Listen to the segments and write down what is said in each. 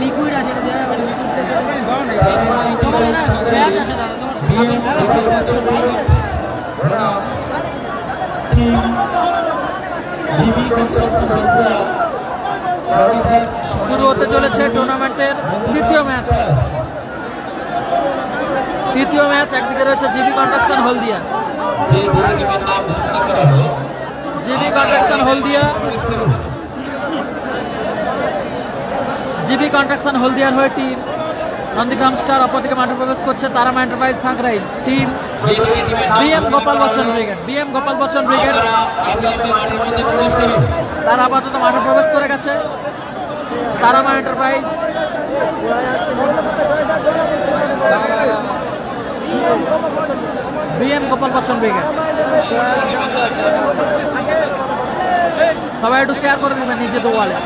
Liquid আছে এটা দেয়া যাবে শুরু হতে চলেছে টুর্নামেন্টের তৃতীয় ম্যাচ। একদিকে রয়েছে GB construction Haldia. GB construction হলদিয়ার হয়ে টিম নন্দীগ্রাম স্টার, অপরদিকে মাঠে প্রবেশ করছে Tara Maa enterprise Sankrail team BM Gopal Bachchan brigade. তারা আপাতত মাঠে প্রবেশ করে গেছে। Tara Maa enterprise BM Gopal Bachchan brigade. সবাই একটু শেয়ার করে দেবেন নিজে ওয়ালে।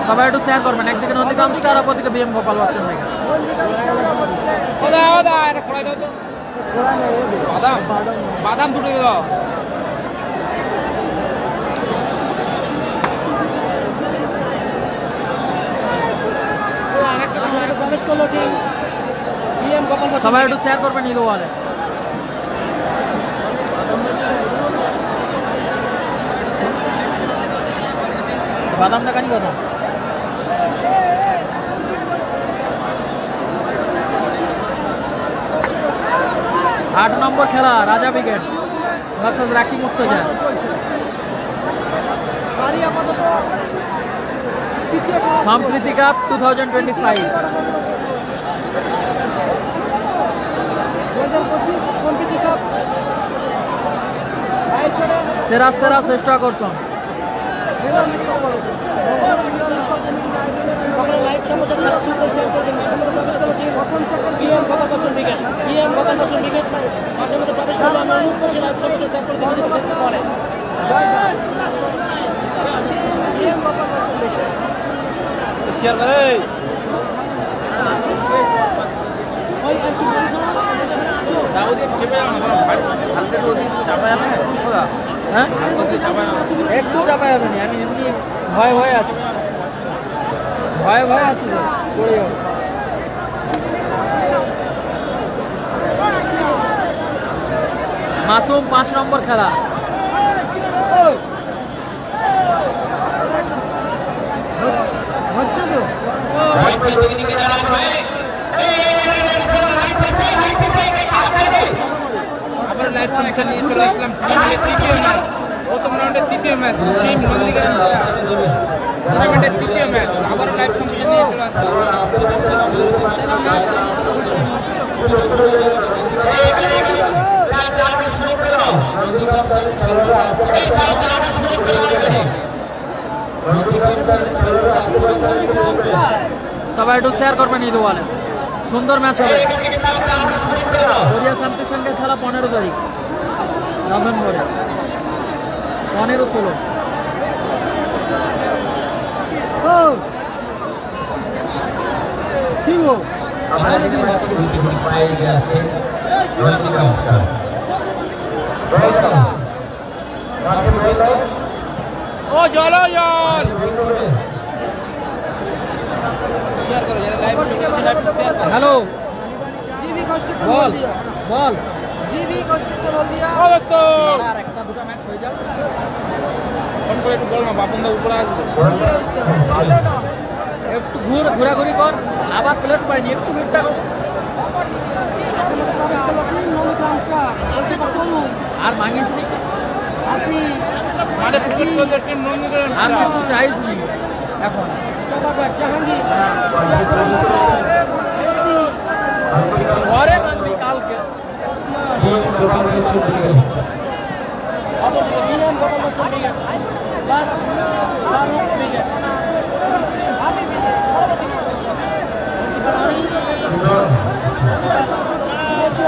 সবাই একটু শেয়ার করবেন। একদিকে নন্দীগ্রাম স্টার, অপরদিকে বিএম গোপাল বচ্চন ব্রিগেড। বাদাম দুটো দাও। সবাই একটু শেয়ার করবেন নিলো ওয়ালে। বাদামটা কানি কথা 8 নম্বর খেলা রাজা ব্রিগেড ভার্সেস রাকি মুক্তজা। সম্প্রীতি কাপ 2025 সেরা শ্রেষ্ঠ আকর্ষণ। একটু চাপাই হবে না, আমি এমনি ভয় আছি মাসুম 5 নম্বর খেলা। হচ্ছে তো লাইভ কানেকশন নিয়ে চলে আসলাম প্রথম রাউন্ডের তৃতীয় ম্যাচ টিম নন্দীগ্রাম টুর্নামেন্টের তৃতীয় ম্যাচ। আবার লাইভ কানেকশন নিয়ে চলে সবাই একটু শেয়ার করবেন ঈদ ওয়ালে। সুন্দর ম্যাচ হবে। কোরিয়া শান্তির সঙ্গে খেলা 15 তারিখ নভেম্বরে 15-16। কি গো ও জল হ্যালো বল জিবি কনস্ট্রাকশন হলদিয়া আর একটা দুটো ম্যাচ হয়ে যাবে। ফোন করে একটু বল না, বাপনদা উপরে আসবে। একটু ঘোরাঘুরি কর, আবার প্লেস পাইনি, একটু ভিড়টা আর মাঙ্গিস নি মাঠে পুকুর করলে টিম নন্দীগ্রাম আর কিছু চাইস নি এখন। পরে মানবি কালকে।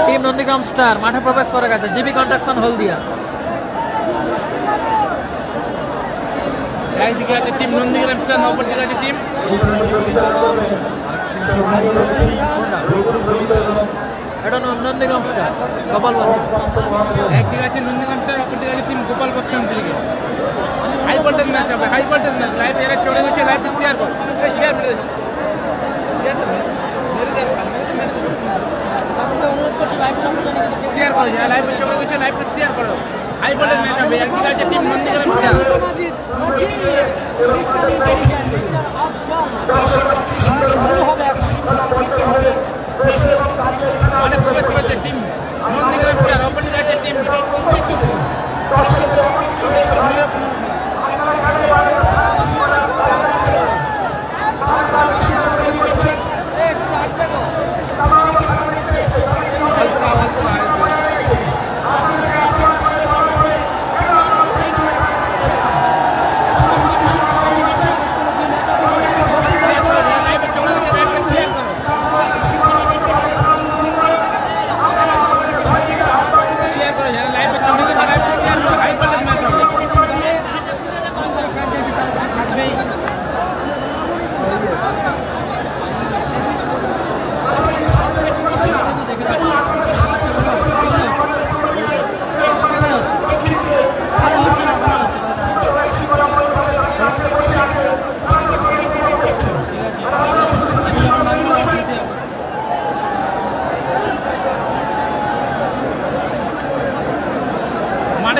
টিম নন্দীগ্রাম স্টার মাঠে প্রবেশ করে গেছে। জিবি কনস্ট্রাকশন হলদিয়া একদিকে আছে টিম নন্দীগ্রাম স্টার, অপরদিকে আছে টিম এটা নন্দীগ্রাম স্টার গোপাল বচ্চন। একদিকে আছে নন্দীগ্রাম স্টার, অপরদিকে আছে team Gopal Bachchan cricket. High voltage match হবে, হাই ভোল্টেজ ম্যাচ। লাইভ এরা চলে গেছে, লাইভ শেয়ার করো, শেয়ার করে অনুরোধ করছি লাইভ সম্প্রচার শেয়ার করো, লাইভ চলে গেছে, লাইভটা শেয়ার করো। হাই ভোল্টেজ ম্যাচ হবে, একদিকে আছে টিম নন্দীগ্রাম স্টার। মানে প্রবেশ করেছে টিম নন্দীগ্রাম স্টার, অপরদিকে আছে টিম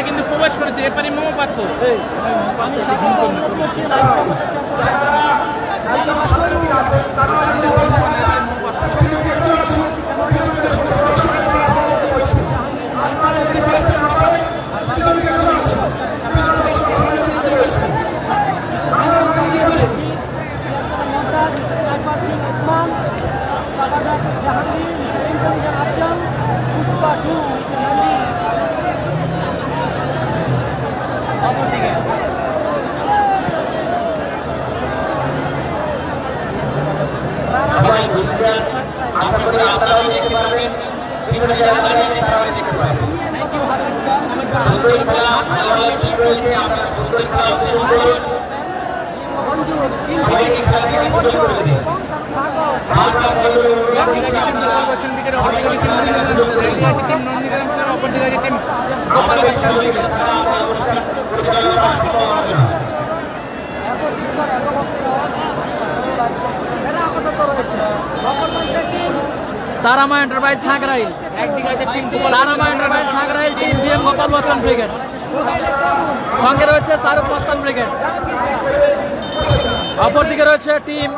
কিন্তু প্রবেশ করেছে। এপারে মোমো পাত্র আমি সাধারণত অনুরোধ করছি live Jahangir, mister intelligent Afzal, Pushpa 2, mister Nazir. অপরদিকে সবাই বুঝবেন, আশা করি আপনারাও দেখতে পারবেন, বিভিন্ন জায়গায় তারাও দেখতে পারবেন। সুন্দর খেলা খেলোয়াড় টিম রয়েছে, আপনারা সুন্দর খেলা উপভোগ করুন। সবাইকে খেলা দেখে সুযোগ করে দিন। বারবার বলবো, নন্দীগ্রাম স্টার, অপরদিকে আছে টিম গোপাল বচ্চন ক্রিকেট। পরিচালনা সম্ভব হবে না। তারামা এন্টারপ্রাইজ সাঁকরাইল, একদিকে আছে team Tarama enterprise Sankrail, team BM Gopal Bachchan brigade, সঙ্গে রয়েছে শাহরুখ মস্তান ব্রিগেড। অপরদিকে রয়েছে team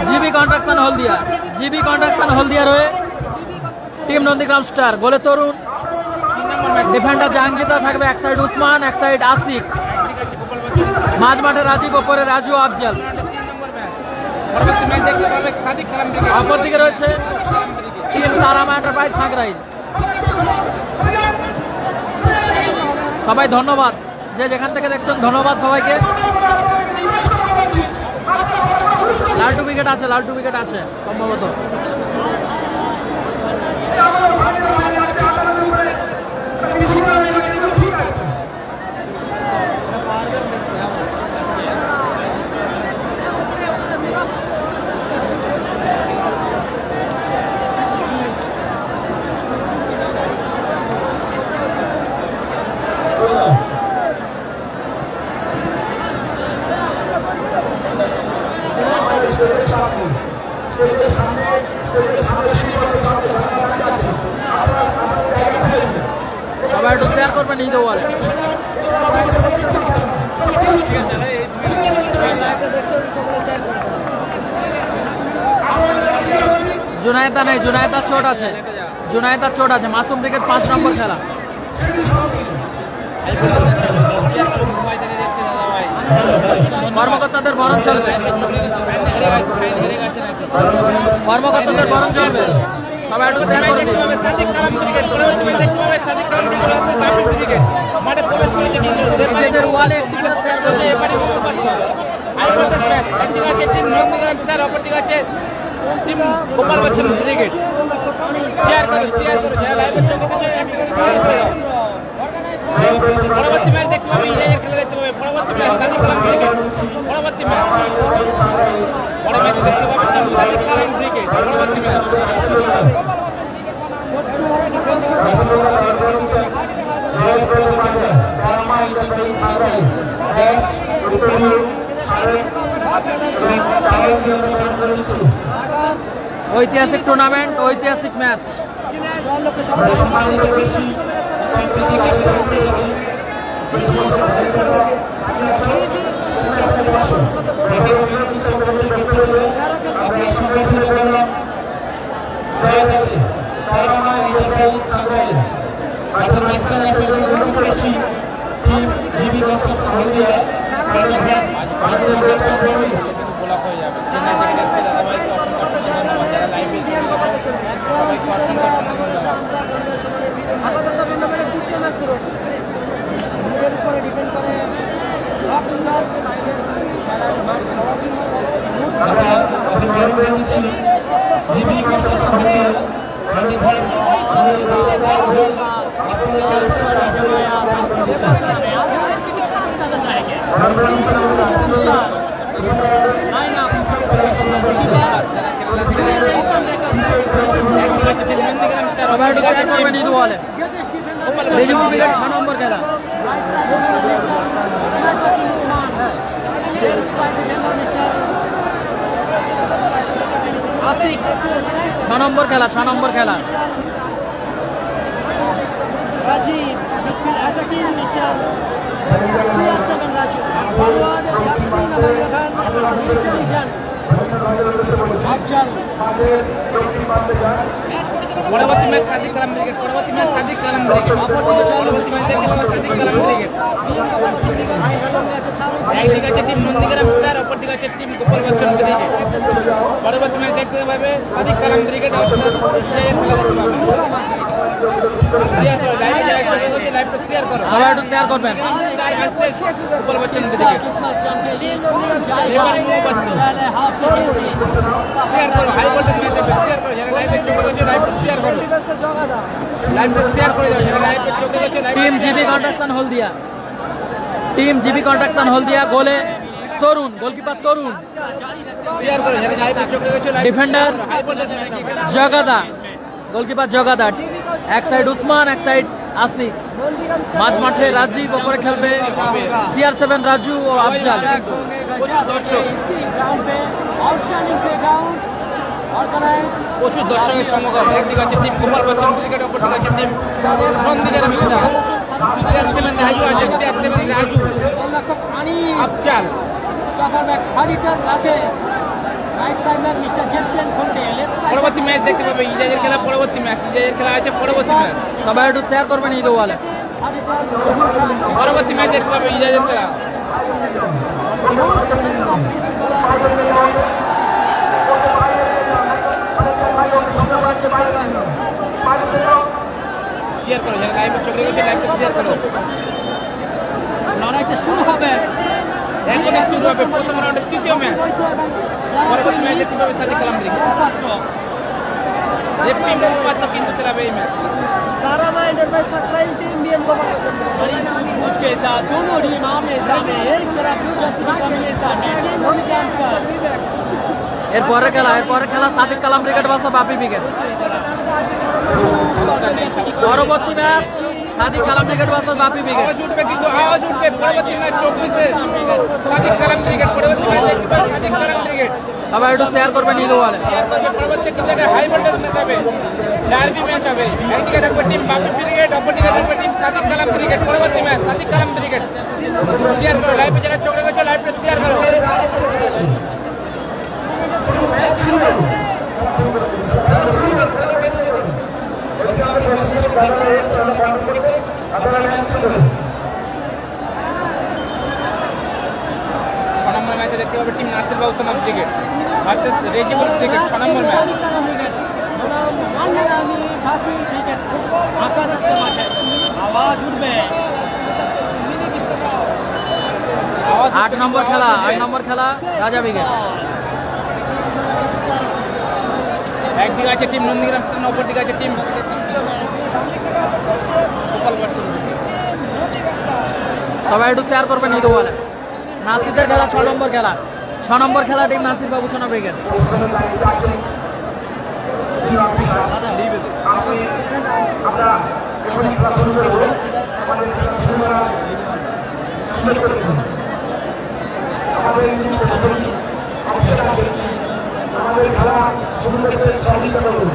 GB construction Haldia, GB contraction হলদিয়ার হয়ে টিম নন্দীগ্রাম স্টার। গোলে তরুণ, ডিফেন্ডার জাহাঙ্গীরদা থাকবে, এক সাইড উসমান, এক সাইড আসিক, মাঝ মাঠে রাজীব, ওপরে রাজু আফজাল। অপরদিকে রয়েছে টিম তারামা এন্টারপ্রাইজ সাঁকরাইল। সবাই ধন্যবাদ, যে যেখান থেকে দেখছেন ধন্যবাদ সবাইকে। লালটু উইকেট আছে, লালটু উইকেট আছে সম্ভবত। সবাই একটু শেয়ার করবেন এই দেওয়ালে। জুনায়েদা নেই, জুনায়েদার চোট আছে, জুনায়েদার চোট আছে। মাসুম ক্রিকেট 5 নম্বর খেলা। কর্মকর্তাদের বরণ চলবে, কর্মকর্তাদের বরণ চলবে। সবাই একটু শেয়ার করে দিন। নিজেদের ওয়ালে শেয়ার করছে। অপরদিকে আছে team Gopal Bachchan cricket. Share করো, শেয়ার করো, লাইভের চোখে শেয়ার করে দাও। পরবর্তী ম্যাচ দেখতে পাবে, খেলা দেখতে পাবে। পরবর্তী ম্যাচ ঐতিহাসিক টুর্নামেন্ট, ঐতিহাসিক ম্যাচ। নম্বর খেলা ছ নম্বর খেলা Rajiv, midfield attacking Mr. CR7 Raju. Forward, Jackson, Mr. Nishan. Afzal. পরবর্তী ম্যাচ সাদিক কালাম ব্রিগেড, পরবর্তী ম্যাচ সাদিক কালাম ব্রিগেড, পরবর্তী ম্যাচ দেখতে পাবো সাদিক কালাম ব্রিগেড। একদিকে আছে টিম নন্দীগ্রাম স্টার, অপর দিকে আছে টিম গোপাল বচ্চন ব্রিগেড। পরবর্তী ম্যাচ দেখতে পাবে সাদিক কালাম ব্রিগেড আর শেয়ার করবেন। গোপাল বচ্চন ব্রিগেড শেয়ার করো, হাই ভোল্টেজ ম্যাচ শেয়ার করো, যারা লাইভে চোখে গেছে লাইভে শেয়ার করো, লাইভে শেয়ার করে দাও, যারা লাইভে চোখে গেছে। Team GB construction Haldia, team GB construction হলদিয়া। গোলে তরুণ, গোলকিপার তরুণ। শেয়ার করো, যারা লাইভে চোখে গেছে। Defender Jagada, goalkeeper Jagada. এক সাইড উসমান, এক সাইড আসিক। মাঝ মাঠে রাজীব, ওপরে খেলবে CR7 রাজু ও আফজাল। প্রচুর দর্শকের সমাগম। একদিকে আছে টিম গোপাল বচ্চন ব্রিগেড, অপর দিকে আছে team Nandigram star. CR7 Raju আছে, CR7 রাজু, আফজাল। পরবর্তী ম্যাচ দেখতে পাবে ইজাজের খেলা, পরবর্তী ম্যাচ ইজাজের খেলা আছে, পরবর্তী ম্যাচ সবাই একটু শেয়ার করবেন ঈদ ওয়ালে। পরবর্তী ম্যাচ দেখতে পাবে ইজাজের খেলা। শেয়ার করো, যারা লাইভে চোখে গেছে লাইভটা শেয়ার করো। লড়াইটা শুরু হবে, এখনই শুরু হবে প্রথম রাউন্ডের তৃতীয় ম্যাচ। পরবর্তী ম্যাচ দেখতে পাবে সাদিক কালাম ব্রিগেড, এফপি মুখপাত্র কিন্তু খেলাবে এই ম্যাচ। के साथ दोनों टीम आमने सामने, एक तरफ के सामने এরপরে খেলা সাদিক কালাম ব্রিগেড ভার্সেস বাপি ব্রিগেড। পরবর্তী match Sadiq Kalam brigade versus বাপি ব্রিগেড। আওয়াজ উঠবে, কিন্তু আওয়াজ উঠবে। পরবর্তী ম্যাচ 24 সাদিক কালাম ব্রিগেড, পরবর্তী ম্যাচ দেখতে পাবে সাদিক কালাম ব্রিগেড। সবাই একটু শেয়ার করবেন ঈদ ওয়ালে। পরবর্তী কিন্তু হাই ভোল্টেজ ম্যাচ হবে, ডার্বি ম্যাচ হবে। একদিকে থাকবে টিম বাপি ব্রিগেড, অপর দিকে থাকবে টিম সাদিক কালাম ব্রিগেড। পরবর্তী match Sadiq Kalam brigade. Share করো, লাইভে যারা চোখে গেছে লাইভটা শেয়ার করো। ম্যাচে দেখতে পাবে টিম নাসির বাবু তোমার ব্রিগেড ভার্সেস রেজিবুল ব্রিগেড। 6 নম্বর ম্যাচ। आवाज उठবে, 8 নম্বর খেলা রাজা ব্রিগেড। একদিকে আছে টিম নন্দীগ্রাম স্টার, অপর দিকে আছে টিম গোপাল বচ্চন। সবাই একটু শেয়ার করবেন ঈদ ওয়ালে। নাসিরদের খেলা 6 নম্বর খেলা টিম নাসির বাবু সোনা ব্রিগেড। সুযোগ করে দিন। আমাদের অফিসার আছে, আমাদের খেলা শুরু করতে সহযোগিতা করুন।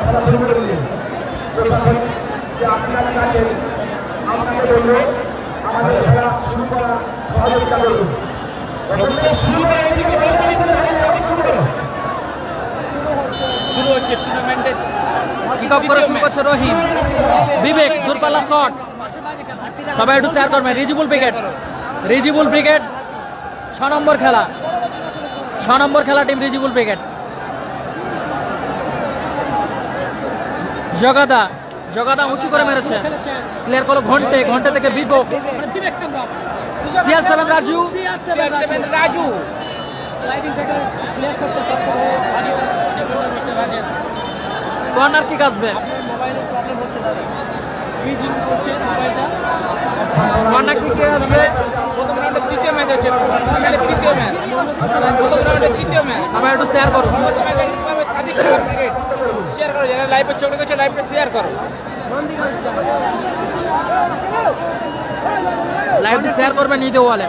খেলা শুরু করে দিন। প্রশাসন যে আপনারা আছেন, আপনাকে বলবো আমাদের খেলা শুরু করা সহযোগিতা করুন। শুরু করে এদিকে শুরু হচ্ছে টুর্নামেন্টের কিক অফ করে শুরু করছে রহিম। বিবেক দূরপাল্লা শট, সবাই একটু শেয়ার করবেন। রিজিবুল ব্রিগেড, রিজিবুল ব্রিগেড 6 নম্বর খেলা, 6 নম্বর খেলা টিম রিজিবুল ব্রিগেড। জগাদা, জগাদা উঁচু করে মেরেছে, ক্লিয়ার করলো ঘন্টে, ঘন্টে থেকে বিপক। CR7 Raju, Raju corner kick আসবে, কর্নার কিক আসবে। প্রথম রাউন্ডের তৃতীয় ম্যাচ হচ্ছে, তৃতীয় ম্যাচ, প্রথম রাউন্ডের তৃতীয় ম্যাচ। সবাই একটু শেয়ার করো, শেয়ার করো, যারা লাইভে চোখ রেখেছে লাইভটা শেয়ার করো। লাইভটি শেয়ার করবেন নিতে ওয়ালে।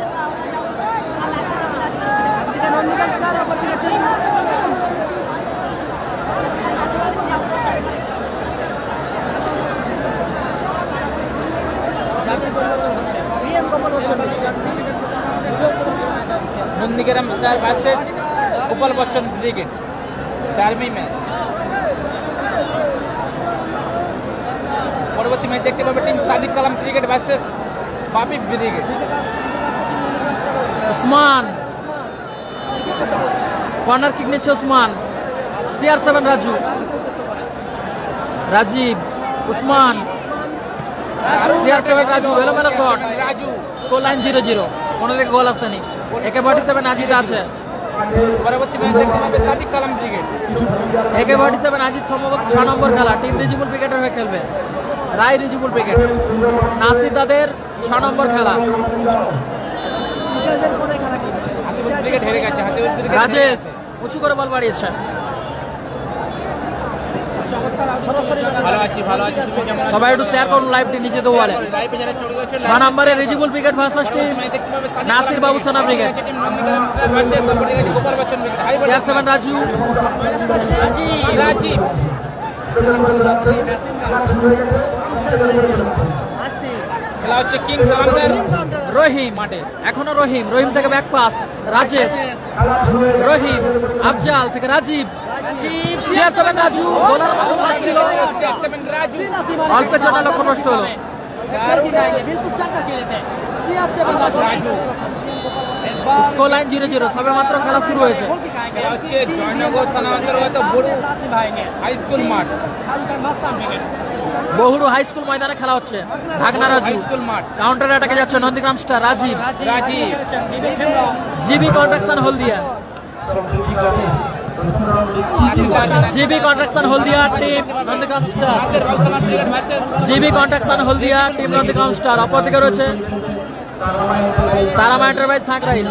Nandigram star versus Gopal Bachchan brigade derby match. পরবর্তী ম্যাচ দেখতে পাবে team Sadiq Kalam brigade versus বাপি ব্রিগেড। উসমান কর্নার কিক নিচ্ছে উসমান। CR7 রাজু, রাজীব, উসমান, CR7 রাজু, এলোমেলো শট, রাজু। স্কোর লাইন 0-0, কোনো দিকে গোল আসেনি। AK47 আজিদ আছে, পরবর্তী ম্যাচ দেখতে পাবে সাদিক কালাম ব্রিগেড। AK47 আজিদ সম্ভবত 6 নম্বর খেলা, টিম রিজিবুল ব্রিগেডের হয়ে খেলবে। রায় রিজিবুল ব্রিগেড, নাসির দাদের 6 নম্বর খেলা। হাসিবুল ব্রিগেড হেরে গেছে, হাসিবুল ব্রিগেড রাজেশ উঁচু করে বল বাড়িয়েছেন। ভালো আছি, ভালো আছি। তুমি কেমন আছো? সবাই একটু শেয়ার করুন লাইভটি নিচে তো ওয়ালে। লাইভে যারা চলে গেছে 6 নম্বরে রিজিবুল ব্রিগেড ভার্সেস টিম দেখতে পাবে Sadiq Nasir Babu Sena brigade. Team Nandigram star versus Gopal Bachchan brigade. CR7 Raju, Rajib খেলা হচ্ছে কিং কালামদার রহিম মাঠে, এখনো রহিম, রহিম থেকে ব্যাক পাস, রাজেশ, রহিম, আফজাল থেকে Rajib, CR7 Raju, bowler shot ছিল, রাজু। অল্পের জন্য লক্ষ্য নষ্ট হলো। রাজু স্কোর লাইন 0-0, সবে মাত্র খেলা শুরু হয়েছে। খেলা হচ্ছে জয়নগর থানা অন্তর্গত বড় হাই স্কুল মাঠ, বহুরু হাই স্কুল ময়দানে খেলা হচ্ছে। ভাগনা রাজু, হাই স্কুল মাঠ। কাউন্টার অ্যাটাকে যাচ্ছে Nandigram star Rajib, Rajib GB construction Haldia, GB construction Haldia team Nandigram star, GB construction Haldia team Nandigram star. অপরদিকে রয়েছে সারামা এন্টারপ্রাইজ সাঁকরাইল।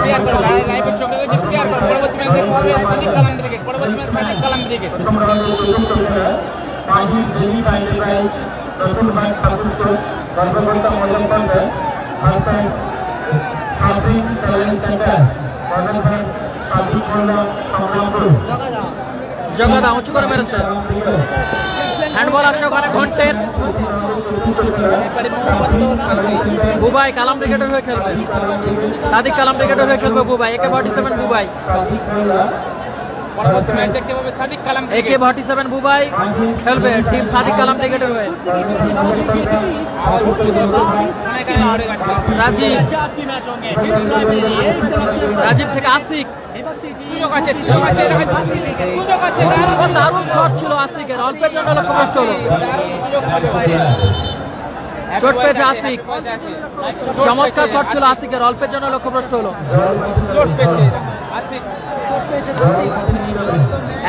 শেয়ার করো, লাইভে চলে গেছে, শেয়ার করো। পরবর্তী ম্যাচ দেখতে পাবে সাদিক কালাম ব্রিগেড, পরবর্তী ম্যাচ সাদিক কালাম ব্রিগেড। জগাদা উঁচু করে মেরেছে, হ্যান্ডবল আছে ওখানে ঘন্টের। বুবাই কালাম ব্রিগেডের হয়ে খেলবে, সাদিক কালাম ব্রিগেডের হয়ে খেলবে বুবাই। AK47 বুবাই, পরবর্তী ম্যাচ দেখতে পাবে সাদিক কালাম ব্রিগেড। AK47 বুবাই খেলবে টিম সাদিক কালাম ব্রিগেডের হয়ে। রাজীব, রাজীব থেকে আশিক, সুযোগ আছে, সুযোগ আছে, সুযোগ আছে। দারুণ শট ছিল আশিকের, অল্পের জন্য লক্ষ্য নষ্ট হলো। চোট পেয়েছে আশিক, চমৎকার শট ছিল আশিকের, অল্পের জন্য লক্ষ্যভ্রষ্ট হলো। চোট পেয়েছে আশিক,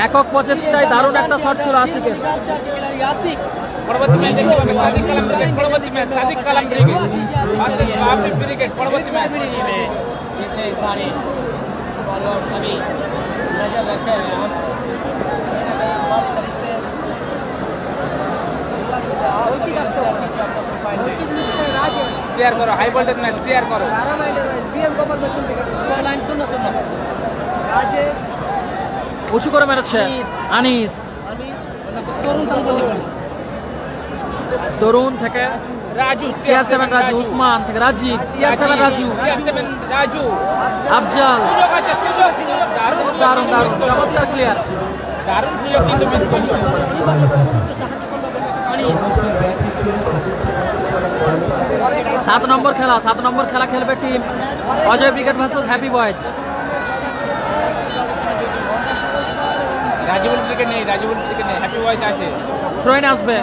একক প্রচেষ্টায় দারুণ একটা শট ছিল আশিকের। পরবর্তী ম্যাচ দেখতে পাবে সাদিক কালাম ব্রিগেড, পরবর্তী match Sadiq Kalam brigade versus বাপি ব্রিগেড। পরবর্তী ম্যাচ শেয়ার করো, হাই ভোল্টেজ ম্যাচ শেয়ার করো। উঁচু করে মেরেছে আনিস, তরুণ থেকে রাজু, CR7 রাজু, উসমান থেকে রাজীব, CR7 রাজু, রাজু, আফজাল, সুযোগ আছে, সুযোগ, সুযোগ, দারুণ, দারুণ দারুণ চমৎকার ক্লিয়ার, দারুণ সুযোগ কিন্তু মিস করলো। 7 নম্বর খেলা, 7 নম্বর খেলা খেলবে team Ajay brigade versus happy boys. Rajibul cricket নেই, রাজীবুল ক্রিকেট নেই, হ্যাপি বয়েজ আছে। থ্রোইন আসবে,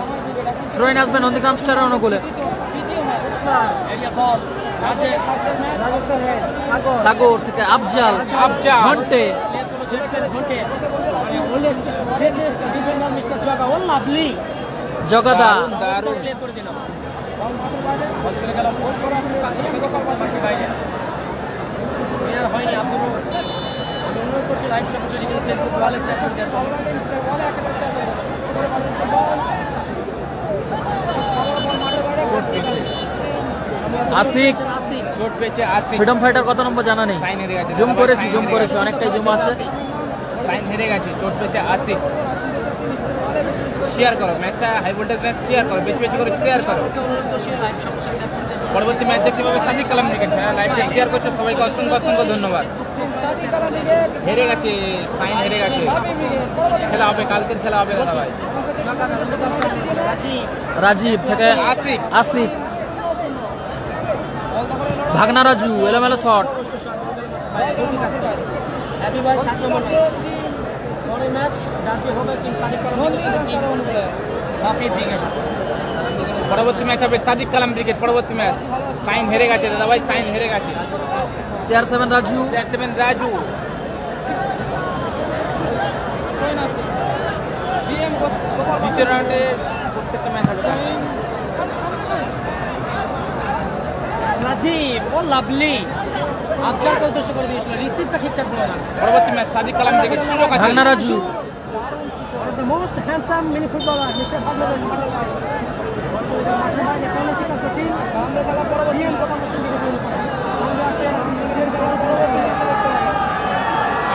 থ্রোইন আসবে নন্দীগ্রাম স্টারের অনুকূলে। সাগর থেকে আফজাল, আফজাল, ঘন্টে, জগাদা, দারুণ, আসিক, চোট পেয়েছে আসিফ, ফ্রিডম ফাইটার কত নম্বর জানা নেই, সাইন হেরে গেছে, জুম করেছি অনেকটাই জুম আছে। সাইন হেরে গেছে, চোট পেয়েছে আসিফ। শেয়ার করো ম্যাচটা, হাই ভোল্টেজ ম্যাচ শেয়ার করো, বেশি বেশি করে শেয়ার করো। পরবর্তী ম্যাচ দেখতে পাবে সাদিক কালাম ক্রিকেট, লাইভটা শেয়ার করছো, সবাইকে অসংখ্য অসংখ্য ধন্যবাদ। হেরে গেছে, সাইন হেরে গেছে, খেলা হবে, কালকের খেলা হবে দাদা ভাই। রাজীব থেকে আসিফ, আসিফ, ভাগনা রাজু, এলোমেলো শট, পরবর্তী ম্যাচ হবে সাদিক কালাম ক্রিকেট। পরবর্তী ম্যাচ সাইন হেরে গেছে দাদা ভাই, সাইন হেরে গেছে। CR7 রাজু, CR7 রাজু, দ্বিতীয় রাউন্ডে প্রত্যেকটা ম্যাচ হবে। রাজীব ও লাভলি আফজালকে উদ্দেশ্য করে দিয়েছিল, রিসিভটা ঠিকঠাক হলো না। পরবর্তী ম্যাচ সাদিক কালাম ক্রিকেট, সুযোগ আছে। ভাগনা Raju, The most handsome mini footballer, Mr. Bangladesh.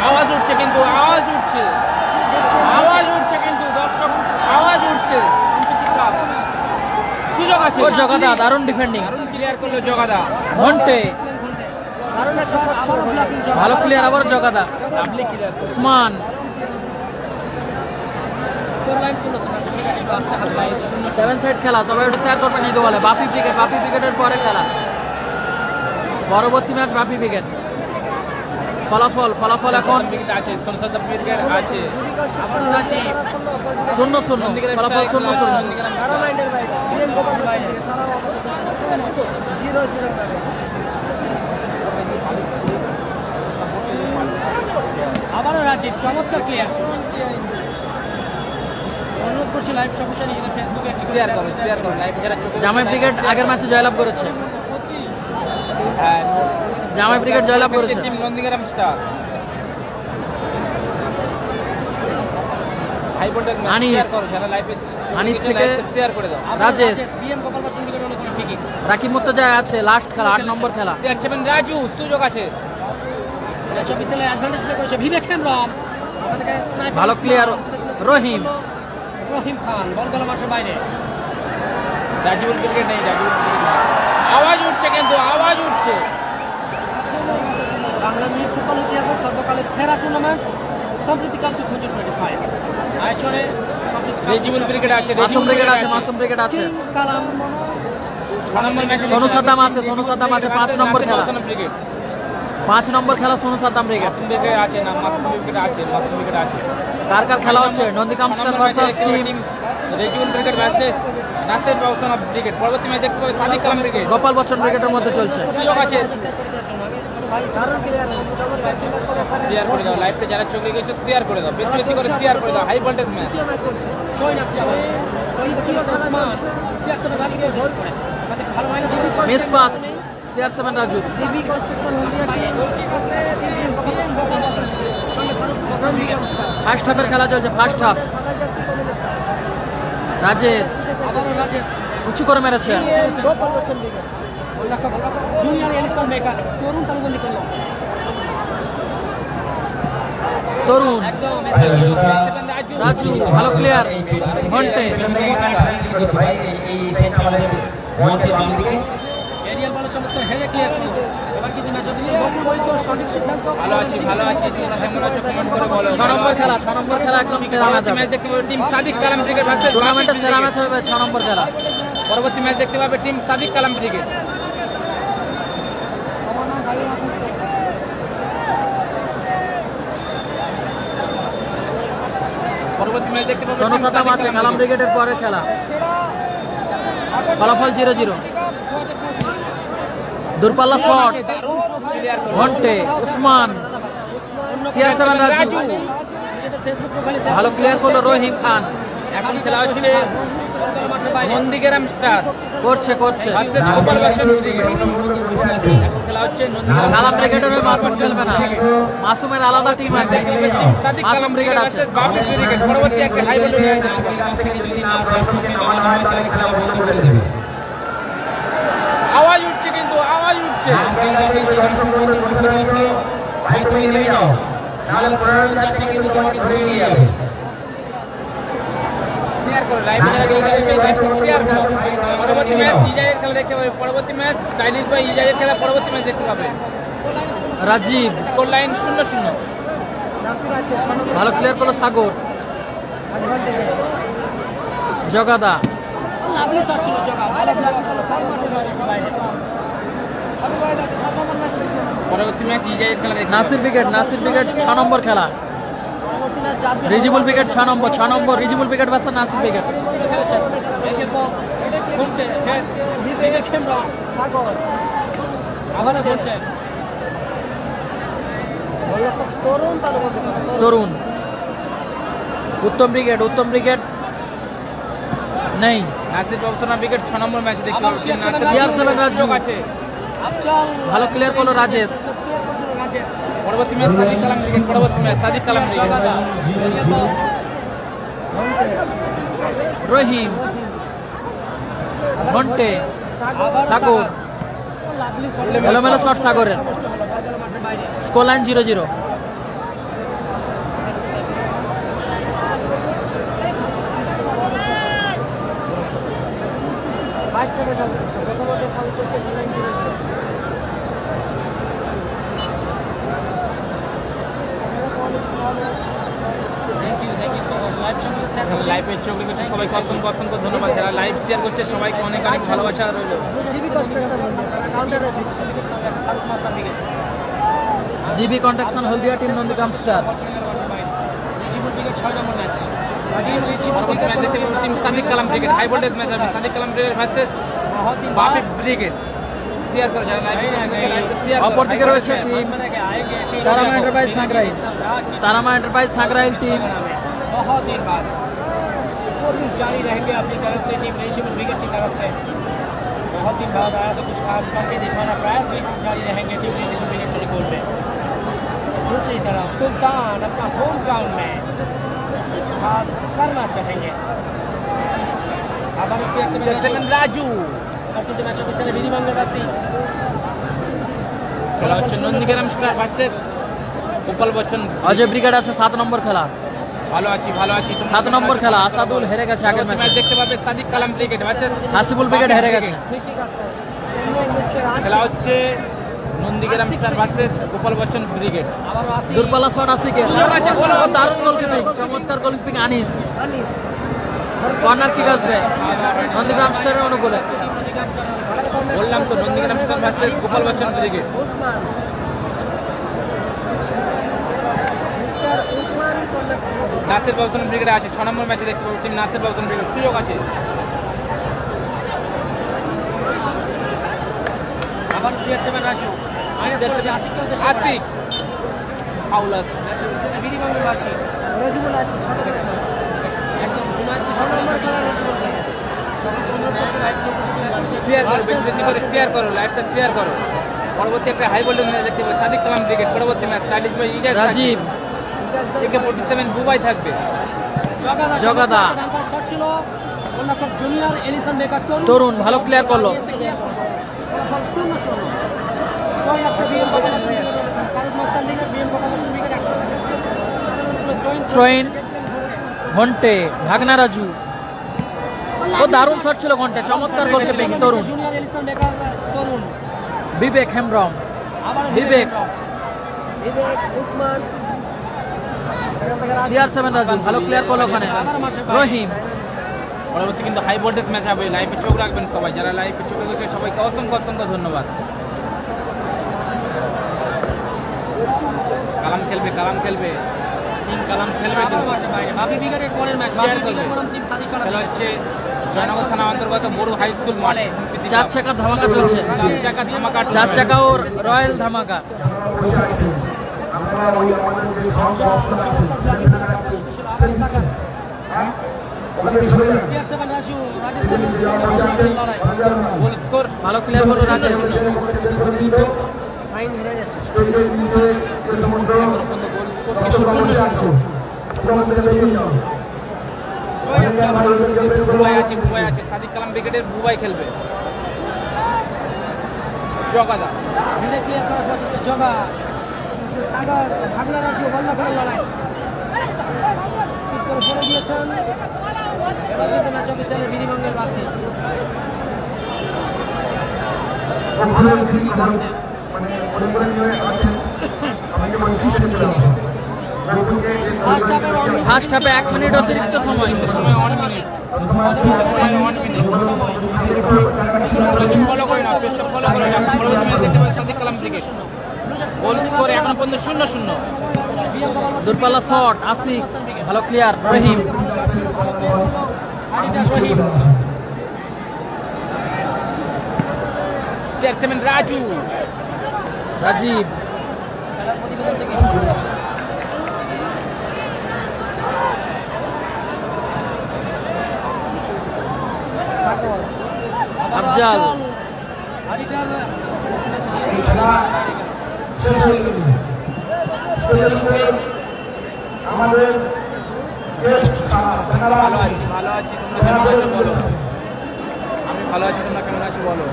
আওয়াজ উঠছে কিন্তু, আওয়াজ উঠছে, আওয়াজ উঠছে কিন্তু, দর্শক আওয়াজ উঠছে। সুযোগ আছে, ও জগাদা, দারুণ ডিফেন্ডিং, দারুণ ক্লিয়ার করলো জগাদা। ঘন্টে, ভালো প্লেয়ার আবার জগাদা, লাভলি ক্লিয়ার, উসমান, 7 সাইড খেলা, সবাই একটু শেয়ার করবেন এই বলে। বাপি ক্রিকেট, বাপি ক্রিকেটের পরে খেলা, পরবর্তী ম্যাচ বাপি ক্রিকেট। ফলাফল এখন আছে, সংসদ ক্রিকেট আছে, 0-0, ফলাফল 0-0। আবারও রাজীব চমৎকার ক্লিয়ার। অনুরোধ করছি লাইভ সমস্যা নিজেদের ফেসবুকে একটি শেয়ার করো, শেয়ার করো, লাইভ যারা চোখে জামাই ব্রিগেড আগের ম্যাচে জয়লাভ করেছে, জামাই ব্রিগেড জয়লাভ করেছে। Team Nandigram star, high voltage match Anis, share করো, যারা লাইভে আনিস থেকে শেয়ার করে দাও। রাজেশ, বিএম গোপাল বাসন দিকে অনুকূল ঠিকই। রাকিব মুর্তজা আছে, লাস্ট খেলা 8 নম্বর খেলা। CR7 রাজু, সুযোগ আছে, রেশা বিসেলের অ্যাডভান্টেজ প্লে করেছে ভিভেক হেমব্রম। আমাদেরকে স্নাইপার ভালো প্লেয়ার রহিম, রহিম খান বল গেল মাঠের বাইরে। রাজীবুল ক্রিকেট নেই, রাজীবুল ক্রিকেট নেই। আওয়াজ উঠছে কিন্তু, আওয়াজ উঠছে। বাংলা মিনি ফুটবল ইতিহাসে সর্বকালের সেরা টুর্নামেন্ট সম্প্রতি কাপ 2025 আয়োজনে রাজীবুল ক্রিকেট আছে, মাসুম ব্রিগেড আছে, মাসুম ব্রিগেড আছে, কালাম 6 নম্বর ম্যাচে সোনু সাদ্দাম আছে, সোনু সাদ্দাম আছে, 5 নম্বর খেলা, ক্রিকেট, 5 নম্বর খেলা সোনু সাদ্দাম ব্রিগেড। মাসুম ক্রিকেট আছে না, মাসুম ক্রিকেট আছে, মাসুম ক্রিকেট আছে। কার কার খেলা হচ্ছে? Nandigram star versus team Rajibul cricket versus Nasir Babusona brigade. পরবর্তী ম্যাচ দেখতে পাবে সাদিক কালাম ব্রিগেড, গোপাল বচ্চন ব্রিগেডের মধ্যে চলছে। সুযোগ আছে, শেয়ার করে দাও, লাইভটা যারা চোখে গেছে শেয়ার করে দাও, বেশি বেশি করে শেয়ার করে দাও। High voltage match, miss pass CR7 Raju, first হাফের খেলা চলছে, ফার্স্ট হাফ। রাজেশ উঁচু করে মেরেছে, জুনিয়র এলিসন মেকার তরুণ তালুবন্দি করলো। তরুণ রাজু ভালো প্লেয়ার ঘন্টে এরিয়াল বল চমৎকার হেডে ক্লিয়ার করলো। এবার কিন্তু ম্যাচ অফিসে বকুল বৈদ্য সঠিক সিদ্ধান্ত। ভালো আছি তোমরা কেমন আছো কমেন্ট করে বলো। 6 নম্বর খেলা একদম সেরা ম্যাচ হবে। ম্যাচ দেখতে পাবে team Sadiq Kalam brigade versus টুর্নামেন্টের সেরা ম্যাচ হবে 6 নম্বর খেলা। পরবর্তী ম্যাচ দেখতে পাবে টিম সাদিক কালাম ব্রিগেড। পরবর্তী ম্যাচ দেখতে পাবে সোনু সাতাম আছে কালাম ব্রিগেডের পরের খেলা। ফলাফল 0-0। দূরপাল্লা শট ঘন্টে উসমান CR7 রাজু ভালো ক্লিয়ার করলো রহিম খান। এখন খেলা হচ্ছে নন্দীগ্রাম স্টার করছে ভার্সেস গোপাল বচ্চন ব্রিগেড। খেলা হচ্ছে কালাম ব্রিগেডের হয়ে মাসুম খেলবে না, মাসুমের আলাদা টিম আছে, সাদিক মাসুম কালাম ব্রিগেড আছে। বাবু ব্রিগেড। পরবর্তী একটা হাই ভোল্টেজ ম্যাচ আওয়াজ উঠছে, কিন্তু আওয়াজ উঠছে। শেয়ার করো, লাইভে যারা চলছে লাইভ শেয়ার করো। পরবর্তী ম্যাচ ইজাইয়ের খেলা দেখতে পাবে। পরবর্তী ম্যাচ স্টাইলিশ বাই ইজাইয়ের খেলা পরবর্তী ম্যাচ দেখতে পাবে। Rajib score line 0-0। ভালো ক্লিয়ার করলো সাগর। জগাদা লাভলি শট ছিল জগা ভালো করলো পরবর্তী ম্যাচ ইজাইয়ের খেলা দেখতে নাসির ব্রিগেড 6 নম্বর খেলা। রিজিবুল ব্রিগেড 6 নম্বর Rijibul brigade versus Nasir brigade. Tarun Uttam brigade নেই। নাসির বাবুসোনা ব্রিগেড 6 নম্বর ম্যাচে দেখতে পাবে। CR7 রাজু আছে। ভালো ক্লিয়ার করলো রাজেশ। পরবর্তী ম্যাচ সাদিক কালাম ব্রিগেড। পরবর্তী ম্যাচ সাদিক কালাম ব্রিগেড। রহিম ঘন্টে সাগর এলোমেলো শট সাগরের। Score line 0-0। লাইভে চোখ রেখেছে সবাইকে অসংখ্য ধন্যবাদ। যারা লাইভ শেয়ার করছে সবাইকে অনেক ভালোবাসা রইল। GB construction Haldia team Nandigram star. পরবর্তী ম্যাচ দেখতে পাবে team Sadiq Kalam brigade. High voltage match হবে সাদিক কালাম ব্রিগেড ভার্সেস বাপি ব্রিগেড। শেয়ার করো যারা লাইভে শেয়ার করো। অপরদিকে রয়েছে team Tarama enterprise Sankrail team. बहुत दिन बाद कोशिश जारी रहेगी अपनी तरफ से टीम नेशनल ब्रिगेड की तरफ से। बहुत दिन बाद आया तो कुछ खास करके दिखाना प्रयास भी जारी रहेंगे टीम नेशनल ब्रिगेड टेलीकोड में। दूसरी तरफ सुल्तान अपना होम ग्राउंड में कुछ खास करना चाहेंगे। রাজু কিন্তু ম্যাচ অফিসিয়ালে বিধিবঙ্গবাসী খেলা হচ্ছে Nandigram star versus Gopal Bachchan. Ajay brigade আছে 7 নম্বর খেলা। ভালো আছি 7 নম্বর খেলা। আসাদুল হেরে গেছে আগের ম্যাচে। দেখতে পাবে Sadiq Kalam brigade versus Hasibul brigade হেরে গেছে। খেলা হচ্ছে Nandigram star versus Gopal Bachchan brigade. দূরপাল্লা শট আসিকে দারুণ গোলকিপিং, চমৎকার গোলকিপিং আনিস। কর্নার কিক আসবে নন্দীগ্রাম স্টারের অনুকূলে। বললাম তো Nandigram star versus Gopal Bachchan brigade. Nasir Babusona ব্রিগেডে আছে 6 নম্বর ম্যাচে দেখতে পাবো টিম নাসির বাবুসোনা ব্রিগেড। সুযোগ আছে আবার CR7 রাজু আশিক ফাউল আছে। বিধিবঙ্গবাসী রাজুবুল আছে একদম শেয়ার করো, বেশি করে শেয়ার করো, লাইভটা শেয়ার করো। পরবর্তী একটা হাই ভোল্টেজ ম্যাচ দেখতে পাবে সাদিক কালাম ব্রিগেড। পরবর্তী match stylish by Ijaz Rajib AK-47 Bubai থাকবে। জগাদা শট ছিল জুনিয়র এলিসন মেকার তরুণ ভালো ক্লিয়ার করলো। ফলাফল 0-0। জয় আছে বিএম বাগান সাউথ মাস্টার লিগের বিএম বাগান উইকেট 100। থ্রোইন ঘন্টে ভাগনা রাজু। ও দারুণ শট ছিল ঘন্টে, চমৎকার গোলকিপিং তরুণ। জুনিয়র এলিসন বেকার তরুণ বিবেক হেমব্রম, আবার বিবেক উসমান CR7 রাজু ভালো ক্লিয়ার করলো ওখানে। রহিম পরবর্তী কিন্তু হাই ভোল্টেজ ম্যাচ হবে, লাইভে চোখ রাখবেন সবাই, যারা লাইভে চোখে গেছে সবাইকে অসংখ্য অসংখ্য ধন্যবাদ। কালাম খেলবে, কালাম খেলবে, টিম কালাম খেলবে, বাপি বিগারের পরের ম্যাচ শেয়ার বাপি করবে। বিগার বনাম টিম সাদিক কালাম খেলা হচ্ছে জয়নগর থানা অন্তর্গত বড় হাই স্কুল মাঠে। 4 চাকা ধামাকা চলছে, 4 চাকা ধামাকা, 4 চাকা ও রয়্যাল ধামাকা। আমরা ওই আমাদের যে সংস্থা আছে সেখানে রাখছি CR7 Raju Rajesh goal score ভালো ক্লিয়ার করলো রাজেশ। সাইন হেরে গেছে। নিচে যে সমস্ত দর্শক বসে আছে বুবাই আছে, বুবাই আছে, সাদিক কালাম ব্রিগেডের বুবাই খেলবে। জগাদা হেরে ক্লিয়ার করার প্রচেষ্টা জগা সাগর ভাগনা রাজু বল্লা করে লড়াই স্পিড করে ফেলে দিয়েছেন সাদিক ম্যাচ অফিসিয়ালের বিধিভঙ্গের বাসি। মানে পরিবার নিয়ে আছে আমি বলি চেষ্টা করছি ফার্স্ট হাফে 1 মিনিট অতিরিক্ত সময়। সময় 1 মিনিট, 1 মিনিট ফলো করে না, পেজটা ফলো করে না। পরবর্তী ম্যাচ দেখতে পাবেন Sadiq Kalam brigade. Goal score এখনো পর্যন্ত 0-0। দূরপাল্লা শট আসিক ভালো ক্লিয়ার। রহিম CR7 রাজু, রাজীব আফজাল খেলা শেষ হয়ে গেল। স্টেজের উপরে আমাদের গেস্ট যারা আছে ভালো আছি, তোমরা কেমন আছো বলো। আমি ভালো আছি, তোমরা কেমন আছো বলো।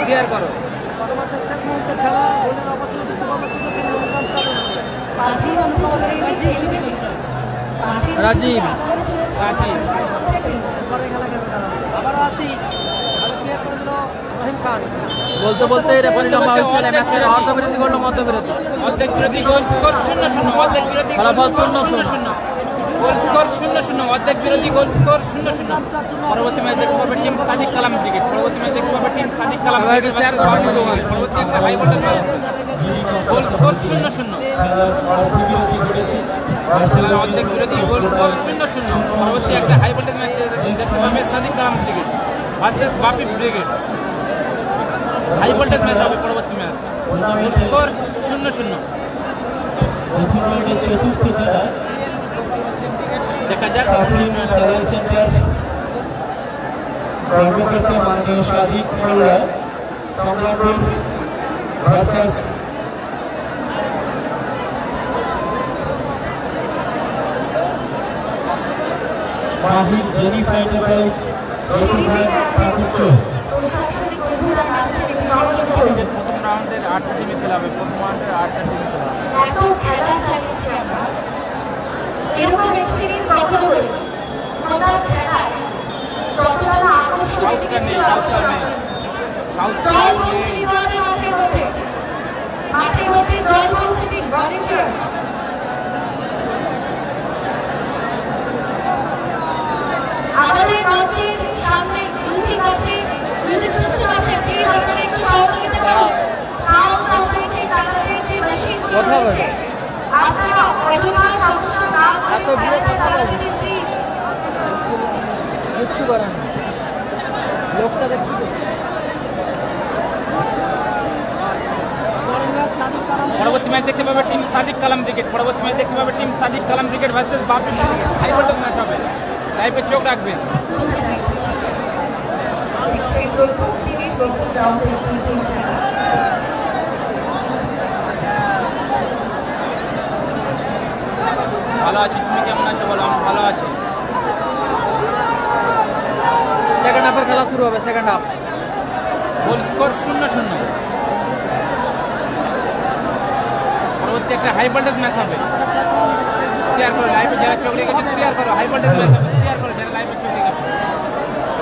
ক্লিয়ার করো। রাজীব রাজীব আবারও আসি ক্লিয়ার করে দিল রহিম খান। বলতে বলতে রেফারি লম্বা হয়েছিল। ম্যাচের অর্ধবিরতি করলো মধ্যবিরতি। অর্ধেক বিরতি, গোল স্কোর 0-0। অর্ধেক বিরতি, ফলাফল 0-0। গোল স্কোর 0-0। অর্ধেক বিরতি, গোল স্কোর 0-0। পরবর্তী ম্যাচ দেখতে পাবে টিম সাদিক কালাম ব্রিগেড। পরবর্তী ম্যাচ দেখতে পাবে টিম সাদিক কালাম ব্রিগেড। পরবর্তী একটা high voltage match, goal score 0-0। খেলার অর্ধেক বিরতি, গোল স্কোর 0-0। পরবর্তী একটা হাই ভোল্টেজ ম্যাচ দেখতে পাবে সাদিক কালাম ব্রিগেড ভার্সেস বাপি ব্রিগেড। হাই ভোল্টেজ ম্যাচ হবে পরবর্তী ম্যাচ, গোল স্কোর 0-0। চতুর্থ খেলা দেখা যাক। কর্মকর্তা মাননীয় সাদিক মোল্লা সংগ্রামপুর ভার্সাস মাহির জেনি ফাইনাল ম্যাচ প্রশাসনিক বিধিমালা মানছে রেখে সহযোগিতা করুন। প্রথম রাউন্ডের 8টা টিমে খেলা হবে, প্রথম রাউন্ডের 8টা টিমে খেলা হবে। এত খেলা চালিয়েছি আমরা, এরকম এক্সপিরিয়েন্স কখনো করিনি। গোটা খেলায় যতটা না আকর্ষণ এদিকে ছিল আকর্ষণ জল পৌঁছে দিতে হবে মাঠের মধ্যে, মাঠের মধ্যে জল পৌঁছে দিন ভলেন্টিয়ার্স। আমাদের মঞ্চের সামনে মিউজিক আছে, মিউজিক সিস্টেম আছে, প্লিজ আপনারা একটু সহযোগিতা করুন। সাউন্ড অপারেটিং তাদের যে মেশিনগুলো রয়েছে আপনারা অযথা সদস্য না করে খেলাটা চালাতে দিন প্লিজ। কিচ্ছু করেন লোকটা দেখছি। সাদিক কালাম পরবর্তী ম্যাচ দেখতে পাবে টিম সাদিক কালাম ব্রিগেড। পরবর্তী ম্যাচ দেখতে পাবে team Sadiq Kalam brigade versus বাপি। হাই ভোল্টেজ ম্যাচ হবে, লাইভে চোখ রাখবেন। 2025 দেখছি প্রথম দিনের প্রথম রাউন্ডের দ্বিতীয় খেলা। ভালো আছি, তুমি কেমন আছো বলো? আমি ভালো আছি। সেকেন্ড হাফের খেলা শুরু হবে। সেকেন্ড হাফ গোল স্কোর 0-0। পরবর্তী একটা হাই ভোল্টেজ ম্যাচ হবে, শেয়ার করো লাইভে যারা চোখ রেখেছে, শেয়ার করো। হাই ভোল্টেজ ম্যাচ হবে, শেয়ার করো যারা লাইভে চোখ রেখেছে।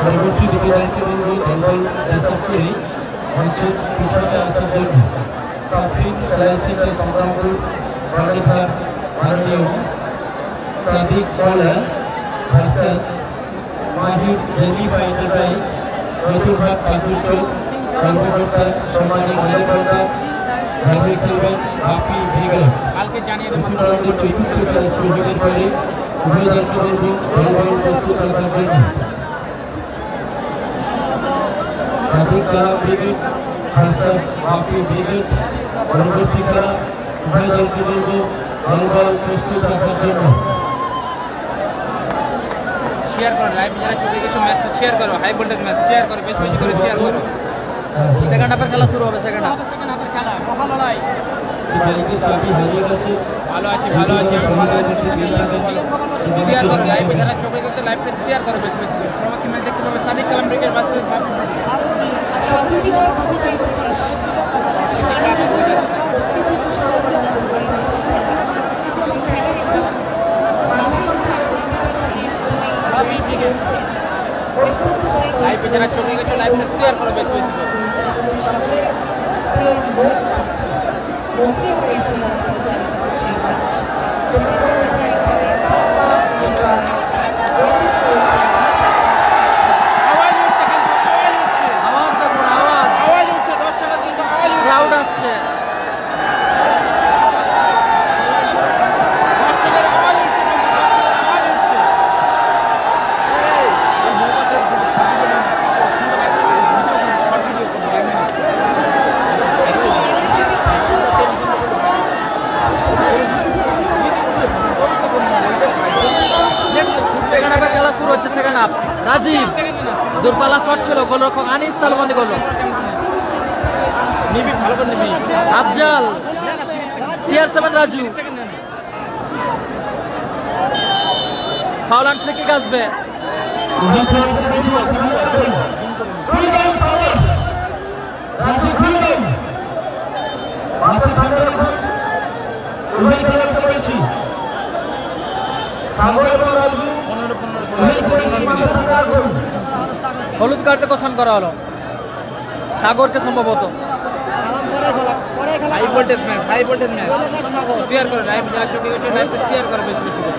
পরবর্তী দিকে রাখতে বলবো দলবল রিসার্ভ করে মঞ্চের পিছনে আসার জন্য। সাফিন সালাইসিতে সংগ্রামপুর বাংলাদেশ মাননীয় সাদিক কলা ভার্সাস মাহির জেনিফা এন্টারপ্রাইজ নতুনহাট ঠাকুর চৌক কর্মকর্তা সম্মানী কর্মকর্তা রাজু খেলবেন বাপি ব্রিগেড। কালকে জানিয়ে দেবো। প্রথম রাউন্ডের চতুর্থ খেলা শুরু হবার পরে উভয় দলকে বলবো দলবল প্রস্তুত রাখার জন্য। সাদিক কালাম ব্রিগেড ভার্সাস বাপি ব্রিগেড। পরবর্তী খেলা উভয় দলকে বলবো দলবল প্রস্তুত রাখার জন্য। শেয়ার করো লাইভে যারা চোখ রেখেছে, ম্যাচটা শেয়ার করো। হাই ভোল্টেজ ম্যাচ শেয়ার করো, বেশি বেশি করে শেয়ার করো। সেকেন্ড হাফের খেলা শুরু হবে। সেকেন্ড হাফ সেকেন্ড হাফের খেলা মহা লড়াই। বাইকের চাবি হারিয়ে গেছে। ভালো আছি, ভালো আছি, আমি ভালো আছি। শেয়ার করো লাইভে যারা চোখ রেখেছে, লাইভটা শেয়ার করো বেশি বেশি করে। পরবর্তী ম্যাচ দেখতে পাবে সাদিক কালাম ব্রিগেড ভার্সেস বাপি। সম্প্রতিকার 2025 সারা জগতে দক্ষিণ চব্বিশ পরগনা জেলার এই ম্যাচের খেলা। সেই খেলার একটু মাঝে কথা দেখতে পাচ্ছি দুই রেফারি রয়েছে। অত্যন্ত লাইভে যারা চোখ রেখেছে, লাইভটা শেয়ার করো বেশি বেশি করে। মৌখিক রেফারি পরিচালিত হচ্ছে এই ম্যাচ। প্রতিটা রেফারি আওয়াজ উঠছে কিন্তু, আওয়াজ উঠছে, আওয়াজ দেখুন, আওয়াজ আওয়াজ উঠছে। দর্শকরা কিন্তু আওয়াজ উঠছে। ক্রাউড আসছে। দর্শকের আওয়াজ উঠছে কিন্তু, দর্শকের আওয়াজ উঠছে। এই মোবাইলের সেকেন্ড হাফের খেলা শুরু হচ্ছে। সেকেন্ড হাফ রাজীব দূরপাল্লা শট ছিল, গোলরক্ষক আনিস তালবন্দি করলো। নিবি ভালো করে নিবি। Afzal CR7 Raju foul and free kick আসবে। হলুদ কার্ডে কোশন করা হলো সাগরকে সম্ভবত। High voltage match, high voltage match. Share করো লাইভ যারা চোখে গেছে, লাইভে শেয়ার করো বেশি বেশি করে।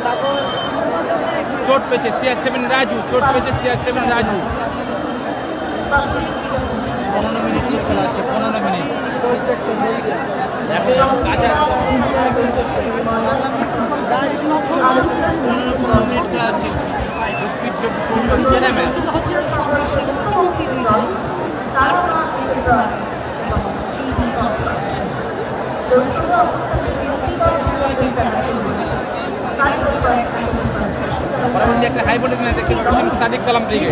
চোট পেয়েছে CR7 রাজু, চোট পেয়েছে CR7 রাজু। 15 মিনিট খেলা হচ্ছে, 15 মিনিট। এখন কাজে পরবর্তী একটা হাই ভোল্টেজ ম্যাচ দেখতে পাবেন সাদিক কালাম ব্রিগেড।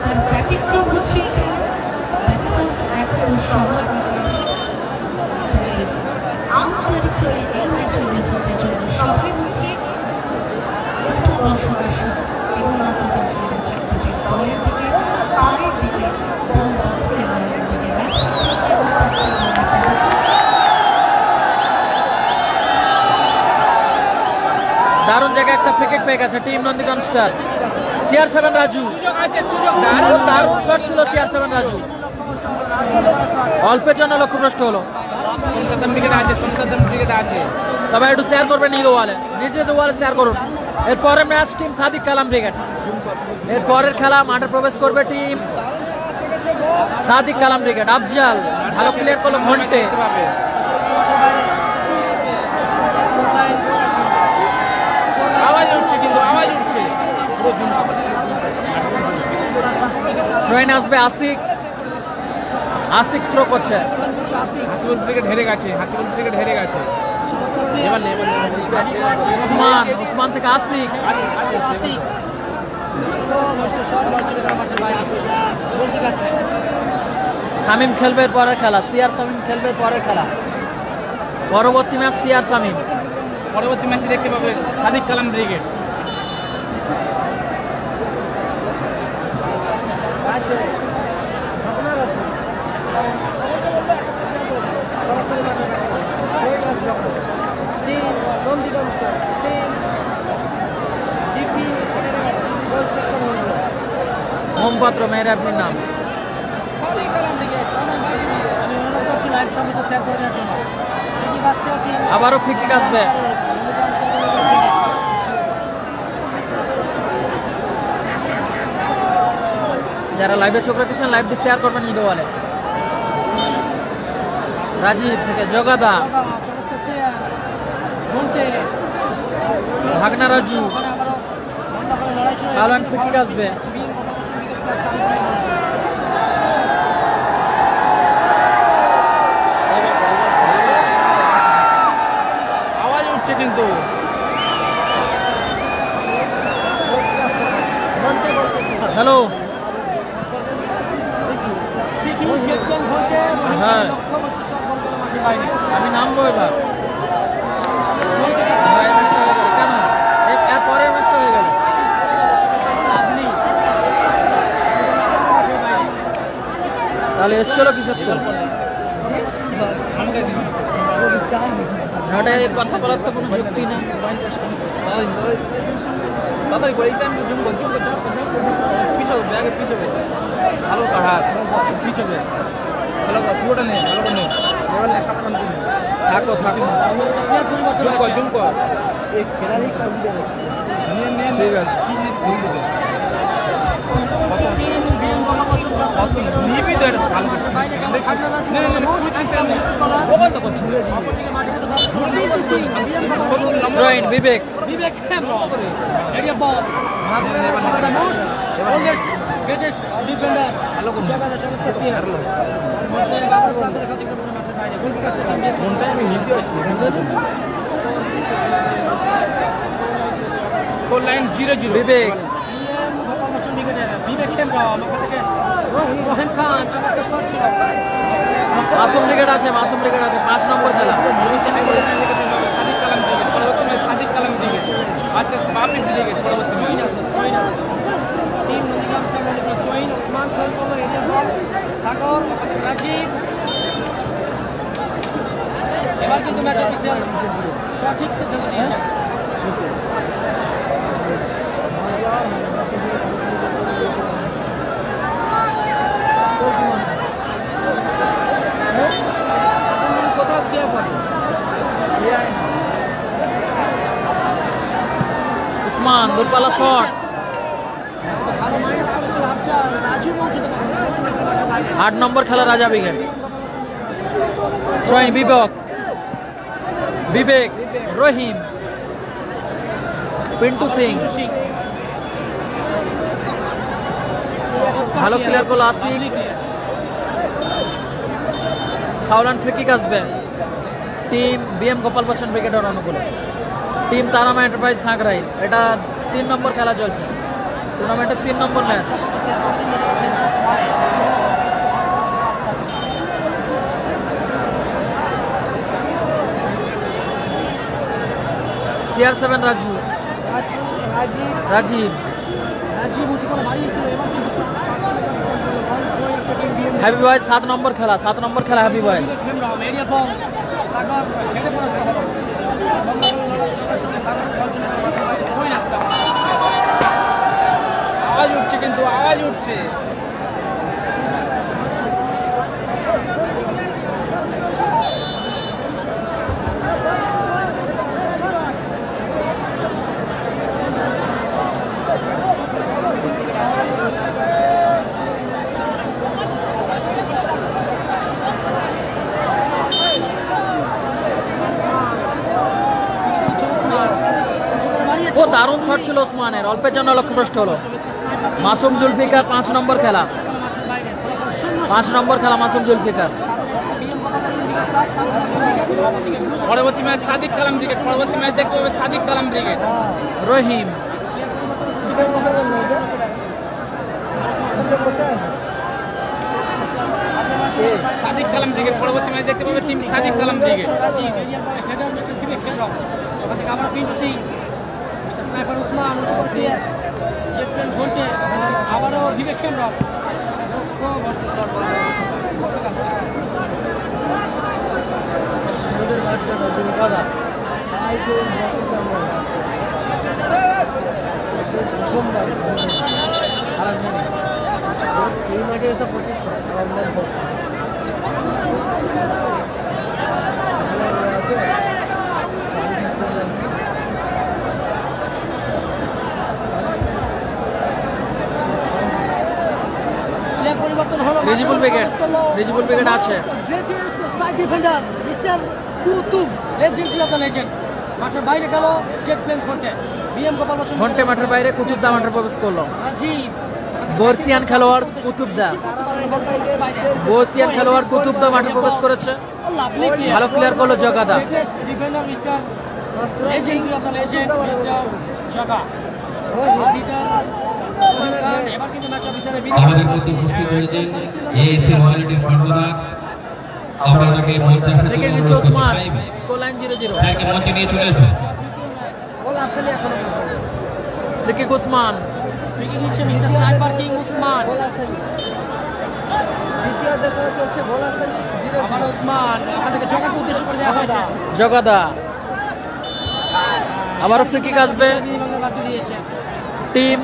তার ব্যতিক্রম হচ্ছে দেখা যাচ্ছে এখন সময় বাকি আছে। আনপ্রেডিক্টেবল এই ম্যাচের রেজাল্টের জন্য শহরের মুখে প্রচুর দর্শক আসে কেবলমাত্র তাকিয়ে রয়েছে দুটি দলের দিকে, পায়ের দিকে, বল দখলের দলের দিকে। ম্যাচ চলছে এবং দারুণ জায়গায় একটা ফ্রি কিক পেয়ে গেছে team Nandigram star. CR7 Raju দারুণ শট ছিল। CR7 রাজু অল্পের জন্য লক্ষ্যভ্রষ্ট হলো। সবাই একটু শেয়ার করবেন এই ওয়ালে, নিজেদের ওয়ালে শেয়ার করুন। এরপরের match team Sadiq Kalam brigade. এরপরের খেলা মাঠে প্রবেশ করবে টিম সাদিক কালাম ব্রিগেড। আফজাল ভালো ক্লিয়ার করলো ঘন্টে। আওয়াজ উঠছে কিন্তু, আওয়াজ উঠছে। ট্রেন আসবে আসিক আসিক থ্রো করছে, হাসিবুল ব্রিগেড হেরে গেছে, হাসিবুল ব্রিগেড হেরে গেছে। উসমান, উসমান থেকে আসিক, শামিম খেলবে পরের খেলা, সিআর শামিম খেলবে পরের খেলা। পরবর্তী ম্যাচ সিআর শামিম। পরবর্তী ম্যাচে দেখতে পাবে সাদিক কালাম ব্রিগেড। মোমপাত্র মেয়ের আপনির নাম। আবারও ফ্রি আসবে। যারা লাইভে চোখ রেখেছেন লাইভটি শেয়ার করবেন ঈদ বলে। রাজীব থেকে জগাদা, ভাগনা রাজু, পালন ফ্রি আসবে। আওয়াজ উঠছে কিন্তু হ্যালো, হ্যাঁ আমি নামবো এবার। কেন এর পরের ম্যাচটা হয়ে গেল? তাহলে এসছিল কিসের তো? ওটা কথা বলার তো কোনো যুক্তি নেই। ভালো কাহার পিছবে ভালো পুরোটা নেই, ভালো করে নেই, থাকো থাকো, জুম কর ঠিক আছে। নিবি তো এটা ভালো করছিস। বিবেক স্কোর লাইন 0-0। বিবেক মাসুম ব্রিগেড আছে, মাসুম ব্রিগেড আছে, 5 নম্বর খেলা। সাদিক কালাম ব্রিগেড পরবর্তী match, Sadiq Kalam brigade versus বাপি ব্রিগেড পরবর্তী ম্যাচ। এবার কিন্তু ম্যাচ অফিসিয়াল সঠিক সিদ্ধান্ত দিয়েছে। কোথাও কে পড়ে উসমান দূরপাল্লা শট, 8 নম্বর খেলা রাজা ব্রিগেড। বিবেক, বিবেক, রহিম, পিন্টু সিং, ভালো প্লেয়ার গুলো আসিক। ফাউলান ফ্রি কিক আসবে টিম বিএম গোপাল বচ্চন ব্রিগেডের অনুকূলে। Team Tarama enterprise Sankrail. এটা 3 নম্বর খেলা চলছে, টুর্নামেন্টের 3 নম্বর match. CR7 Raju, Rajib, happy boy 7 নম্বর খেলা, 7 নম্বর খেলা হ্যাপি বয়। আওয়াজ উঠছে কিন্তু, আওয়াজ উঠছে। ও দারুণ শট ছিল ওসমানের, অল্পের জন্য লক্ষ্যভ্রষ্ট হলো। মাসুম জুলফিকার 5 নম্বর খেলা। 5 নম্বর খেলা মাসুম জুলফিকার। পরবর্তী ম্যাচ সাদিক কালাম ব্রিগেড, পরবর্তী ম্যাচ দেখতে হবে সাদিক কালাম ব্রিগেড। রহিম, সাদিক কালাম ব্রিগেড, পরবর্তী ম্যাচ দেখতে পাবে টিম সাদিক কালাম ব্রিগেড। আবারও বিবেক কেন্দ্র এই মাঠে এসে 25 পরিবর্তন হলো। রিজিবুল ব্রিগেড আছে। Greatest side defender mister Qutub, legend of the legend, মাঠের বাইরে গেল জেট প্লেন ঘন্টে। বিএম গোপাল বচ্চন ঘন্টে মাঠের বাইরে, কুতুবদা মাঠে প্রবেশ করলো। রাজীব, বর্ষিয়ান খেলোয়াড় কুতুবদা, মাঠে প্রবেশ করেছে। ভালো ক্লিয়ার করলো Jagada. Greatest defender mister legend of the legend mister Jaga. এবার কিন্তু ম্যাচ অফিসারে আমাদের মধ্যে উপস্থিত হয়েছেন এএসএ ওয়ালেটের কর্ণধার, আমরা তাকে মঞ্চে আসতে থেকে নিচে ওসমান, স্কোর লাইন 0-0। স্যারকে মঞ্চে নিয়ে চলে আসুন। ফ্রিকিক ওসমান, ফ্রিকিক নিচ্ছে মিস্টার স্নাইপার কিং উসমান। আবার উসমান এখান থেকে জগাকে উদ্দেশ্য করে দেওয়া হয়েছে। জগাদা, আবারও ফ্রিকিক আসবে বাসি দিয়েছে। টিম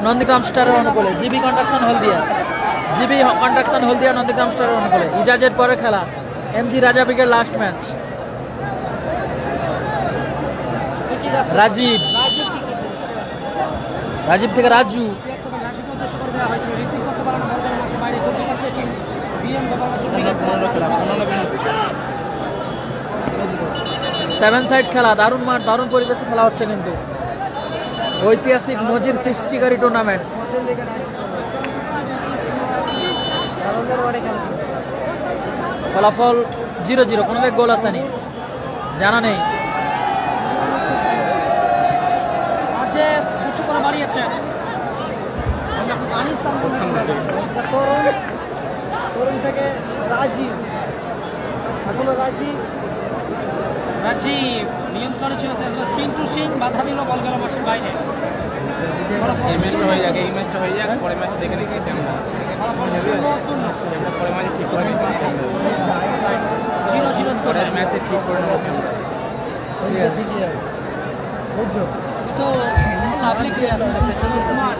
নন্দীগ্রাম স্টারের অনুকূলে। জিবি কন্ট্রাকশন হলদিয়া নন্দীগ্রাম স্টারের অনুকূলে। ইজাজের পরে খেলা এমজি রাজা ব্রিগেড লাস্ট ম্যাচ। রাজীব থেকে রাজু, রাশিকে উদ্দেশ্য করে দেওয়া হয়েছিল। রিসিভ করতে পারে না, বল মাঠের বাইরে গোল দিয়েছে team BM Gopal Bachchan brigade. 7 side খেলা, দারুণ মাঠ, দারুণ পরিবেশে খেলা হচ্ছে কিন্তু। ঐতিহাসিক নজির সৃষ্টিকারী টুর্নামেন্ট। ফলাফল 0-0, কোনো গোল আসেনি, জানা নেই। উচ্চ করে বাড়িয়েছেন তরুণ থেকে রাজীব, এখনো রাজীব নিয়ন্ত্রণে ছিল। পিন্টু সিং বাধা দিল, বল গেল মাঠের বাইরে। এই ম্যাচটা হয়ে যাক, পরে ম্যাচ দেখে কেমন পরে ম্যাচে ঠিক করে 0-0 স্কোর। ম্যাচে ঠিক করে নেবো। তো লাভলি क्लियर उस्मान।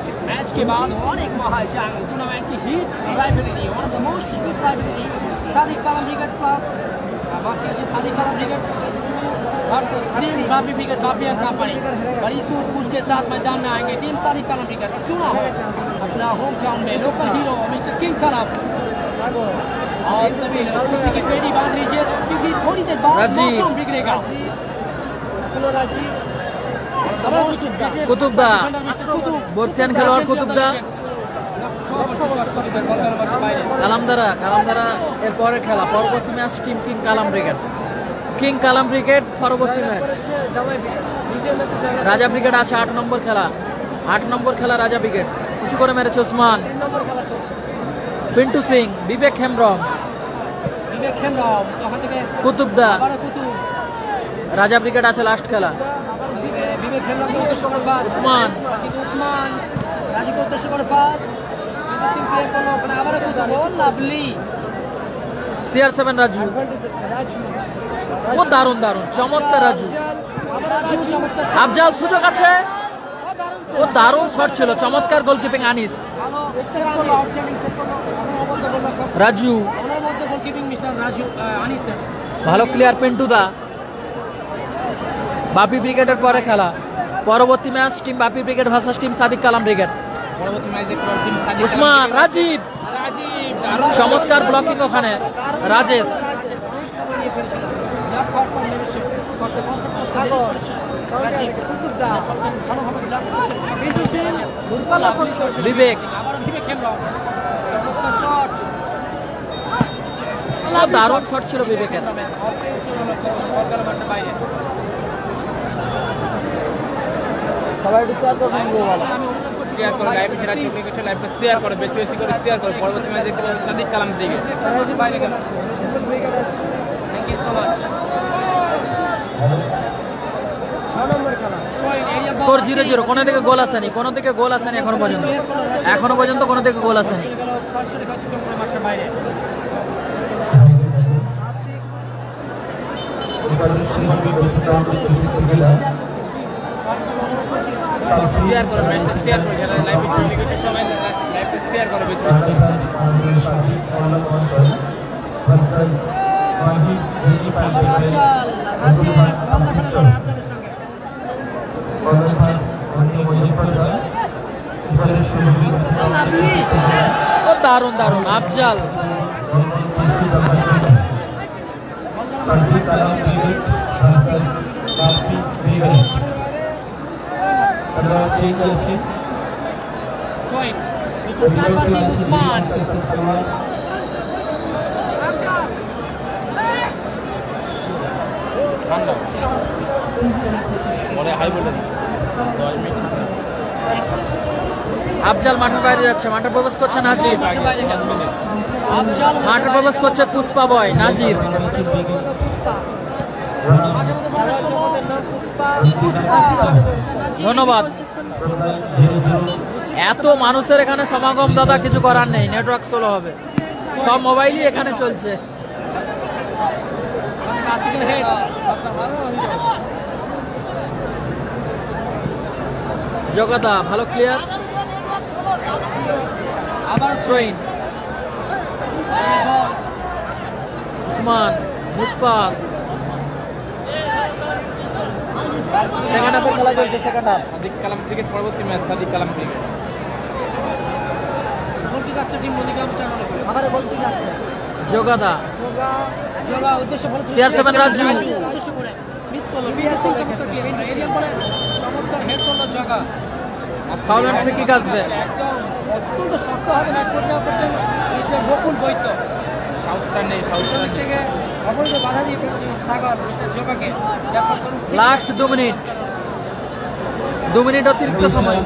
इस मैच के बाद और एक महाजंग टूर्नामेंट की hit rivalry, one of the most hit rivalry, Sadiq Kalam brigade plus बाकी है Sadiq Kalam brigade versus team Bapi brigade, Bapi and company. बड़ी सूझबूझ के साथ मैदान में आएंगे टीम सादिक कालम ब्रिगेड। क्यों ना हो अपना होम ग्राउंड में लोकल हीरो मिस्टर किंग कालम और सभी लोग उसी की पेटी बांध लीजिए क्योंकि थोड़ी देर बाद मौसम बिगड़ेगा। কুতুবদা, বর্ষিয়ান খেলোয়াড় কুতুবদা, কালামদারা এর পরে খেলা। পরবর্তী ম্যাচ টিম কিং কালাম ব্রিগেড পরবর্তী ম্যাচ। রাজা ব্রিগেড আছে 8 নম্বর খেলা। 8 নম্বর খেলা রাজা ব্রিগেড। উঁচু করে মেরেছে ওসমান। পিন্টু সিং, বিবেক হেমব্রম, কুতুবদা। রাজা ব্রিগেড আছে লাস্ট খেলা। উসমান রাজু উদ্দেশ্য করে পাস, লাভলি CR7 রাজু, ও দারুণ চমৎকার রাজু। আফজাল সুযোগ আছে, ও দারুণ শট ছিল, চমৎকার গোলকিপিং আনিস। রাজু ভালো প্লেয়ার। পিন্টুদা, বাপি ব্রিগেডের পরে খেলা। পরবর্তী ম্যাচ টিম বাপি brigade versus team Sadiq Kalam brigade. পরবর্তী ম্যাচ দেখতে পাবো টিম সাদিক উসমান, রাজীব, চমৎকার ব্লকিং ওখানে। রাজেশ বিবেক আবার বিবেক খেলল চমৎকার শট দারুণ শট ছিল বিবেকের। বাইরে সবাই একটু শেয়ার করবেন শেয়ার করো, লাইভ যারা চোখে গেছে লাইভটা শেয়ার করো, বেশি বেশি করে শেয়ার করো। পরবর্তী ম্যাচ দেখতে পাবেন সাদিক কালাম থেকে। বাইরে গেল। Thank you so much. 6 নম্বর খেলা স্কোর 0-0, কোনো দিকে গোল আসেনি, কোনো দিকে গোল আসেনি এখনো পর্যন্ত কোনো দিকে গোল আসেনি। বাইরে শেয়ার করো, ম্যাচটা শেয়ার করো, যারা লাইভে চোখে গেছে সবাই লাইভটা শেয়ার করো বেশি বেশি ও দারুণ দারুণ আফজাল আফজাল মাঠের বাইরে যাচ্ছে, মাঠে প্রবেশ করছে নাজির, মাঠে প্রবেশ করছে পুষ্পা বয় নাজির। ধন্যবাদ। এত মানুষের এখানে সমাগম দাদা, কিছু করার নেই, নেটওয়ার্ক স্লো হবে, সব মোবাইলই এখানে চলছে। জগদা ভালো ক্লিয়ার, আবার ট্রেন উসমান মুসপাস। সেকেন্ড হাফে খেলা চলছে, সেকেন্ড হাফ। সাদিক কালাম ক্রিকেট পরবর্তী ম্যাচ সাদিক কালাম ক্রিকেট। জগদা উদ্দেশ্য CR7 রাজু চমৎকার হেড করলো জগা। ফাউল এন্ড ফ্রি কিক আসবে। একদম অত্যন্ত শক্তভাবে ব্যাট করতে পারছেন মিস্টার বকুল বৈদ্য। সাউথটার নেই, সাউথ থেকে অবৈধ বাধা দিয়ে করেছেন সাগর মিস্টার জগাকে। লাস্ট 2 মিনিট, 2 মিনিট অতিরিক্ত সময়।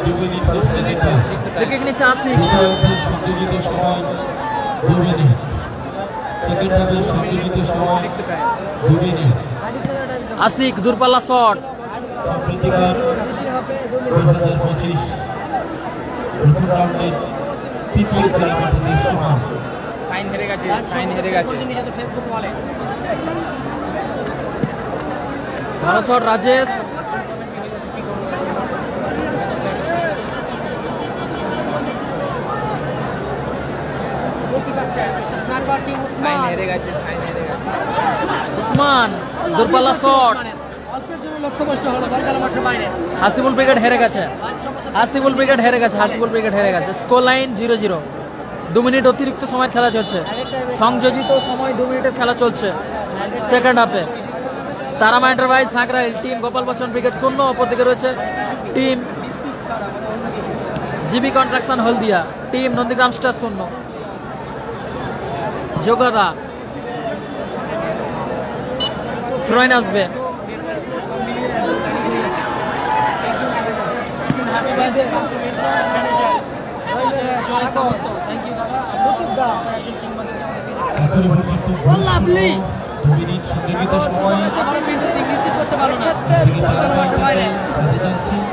ফ্রি কিক নিচ্ছে আসিক। আসিক দূরপাল্লা শট। সাইন হেরে গেছে, সাইন হেরে গেছে। ফেসবুক ওয়ালে ভালো শট রাজেশ। সাইন হেরে গেছে, সাইন হেরে গেছে। উসমান দূরপাল্লা শট। অল্পের জন্য লক্ষ্যভ্রষ্ট হলো বলকালা মাঠের বাইরে। হাসিবুল ব্রিগেড হেরে গেছে, হাসিবুল ব্রিগেড হেরে গেছে, হাসিবুল ব্রিগেড হেরে গেছে। স্কোর লাইন 0-0, 2 মিনিট অতিরিক্ত সময় খেলা চলছে। সংযোজিত সময় 2 মিনিটের খেলা চলছে সেকেন্ড হাফে। Tara Maa enterprise Sankrail team Gopal Bachchan brigade 0, অপরদিকে রয়েছে টিম জিবি কনস্ট্রাকশন হলদিয়া, টিম নন্দীগ্রাম স্টার 0। জগদা থ্রোইন আসবে।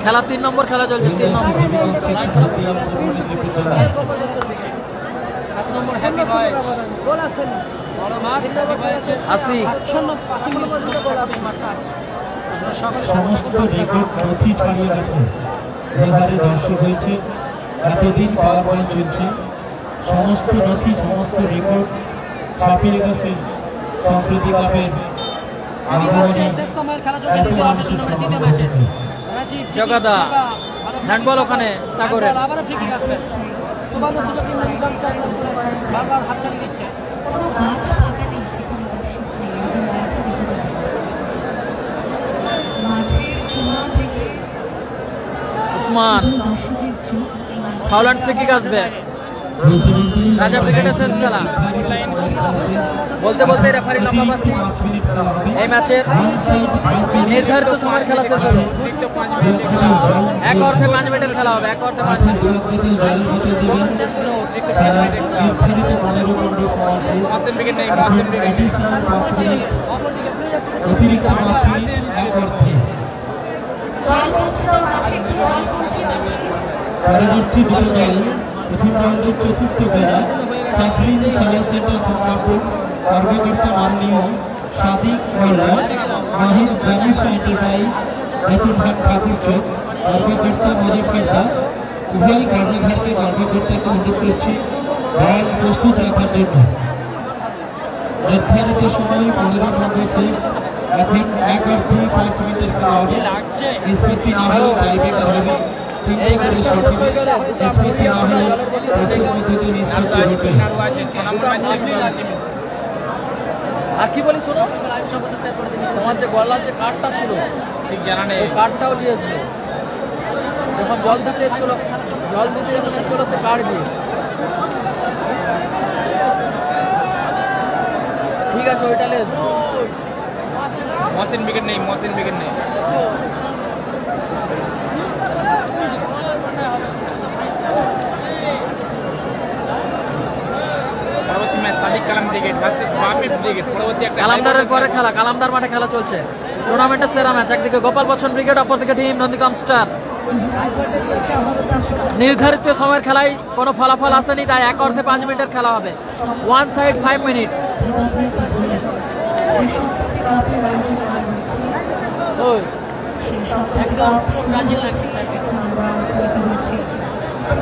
খেলা 3 নম্বর খেলা চলছে, 3 নম্বর। আসিক সমস্ত রেকর্ড নথি ছাড়িয়ে গেছে, যে হারে দর্শক হয়েছে, এতদিন পাওয়ার বল চলছে, সমস্ত নথি সমস্ত রেকর্ড ছাপিয়ে গেছে। সম্প্রতি কাপের আগ্রহণী এত মানুষের সমাগম হয়েছে। জগদা হ্যান্ডবল ওখানে সাগরের। বারবার হাতছানি দিচ্ছে। কোনো গাছ ফাঁকা নেই যেখানে দর্শক নেই, এরকম গাছে দেখে যাবে। মাঠের কোণা থেকে উসমান দর্শকের চোখ এই ফাউল অ্যান্ড ফ্রি কিক আসবে। রাজা ব্রিগেডের শেষ খেলা। বলতে বলতে রেফারি লম্বা বাসি। এই ম্যাচের নির্ধারিত সময়ের খেলা শেষ হলো। 1 অর্থে 5 মিনিটের খেলা হবে। 1 অর্থে 5 মিনিট। অতিরিক্ত 5 মিনিট 1 অর্থে। পরবর্তী দুটো দল প্রথম রাউন্ডের চতুর্থ খেলা সাফরিন সালাহ সেন্টার সংগ্রামপুর কর্মকর্তা মাননীয় সাদিক মোল্লা মাহির জানিফা এন্টারপ্রাইজ বেতনঘাট ঠাকুর চোখ কর্মকর্তা মজফরদা উভয় কর্মঘাটকে কর্মকর্তাকে অনুরোধ করছি বল প্রস্তুত রাখার জন্য। নির্ধারিত সময় 15 রাউন্ডে শেষ। এখন 1 অর্থে 5 মিনিটের খেলা হবে। নিষ্পত্তি না হলে টাইব্রেকার হবে। এই ম্যাচটা শেষ হয়ে গেলে নিষ্পত্তি না হলে শেষের মধ্যে নিষ্পত্তি হবে। আর কি বলি শোনো, তোমার যে গলার যে কার্ডটা ছিল ঠিক জানা নেই, ওই কার্ডটাও নিয়ে আসবে। যখন জল দিতে এসেছিল সে কার্ড দিয়ে। ঠিক আছে, ওইটা নিয়ে আসবে। মহসিন উইকেট নেই, মহসিন উইকেট নেই। পরবর্তী match Sadiq Kalam brigade versus বাপি ব্রিগেড। পরবর্তী একটা কালামদারের পরে খেলা, কালামদার মাঠে খেলা চলছে। টুর্নামেন্টের সেরা ম্যাচ। একদিকে গোপাল বচ্চন ব্রিগেড, অপরদিকে টিম নন্দীগ্রাম স্টার। নির্ধারিত সময়ের খেলায় কোনো ফলাফল আসেনি, তাই 1 অর্থে 5 মিনিটের খেলা হবে। 1 সাইড 5 মিনিট।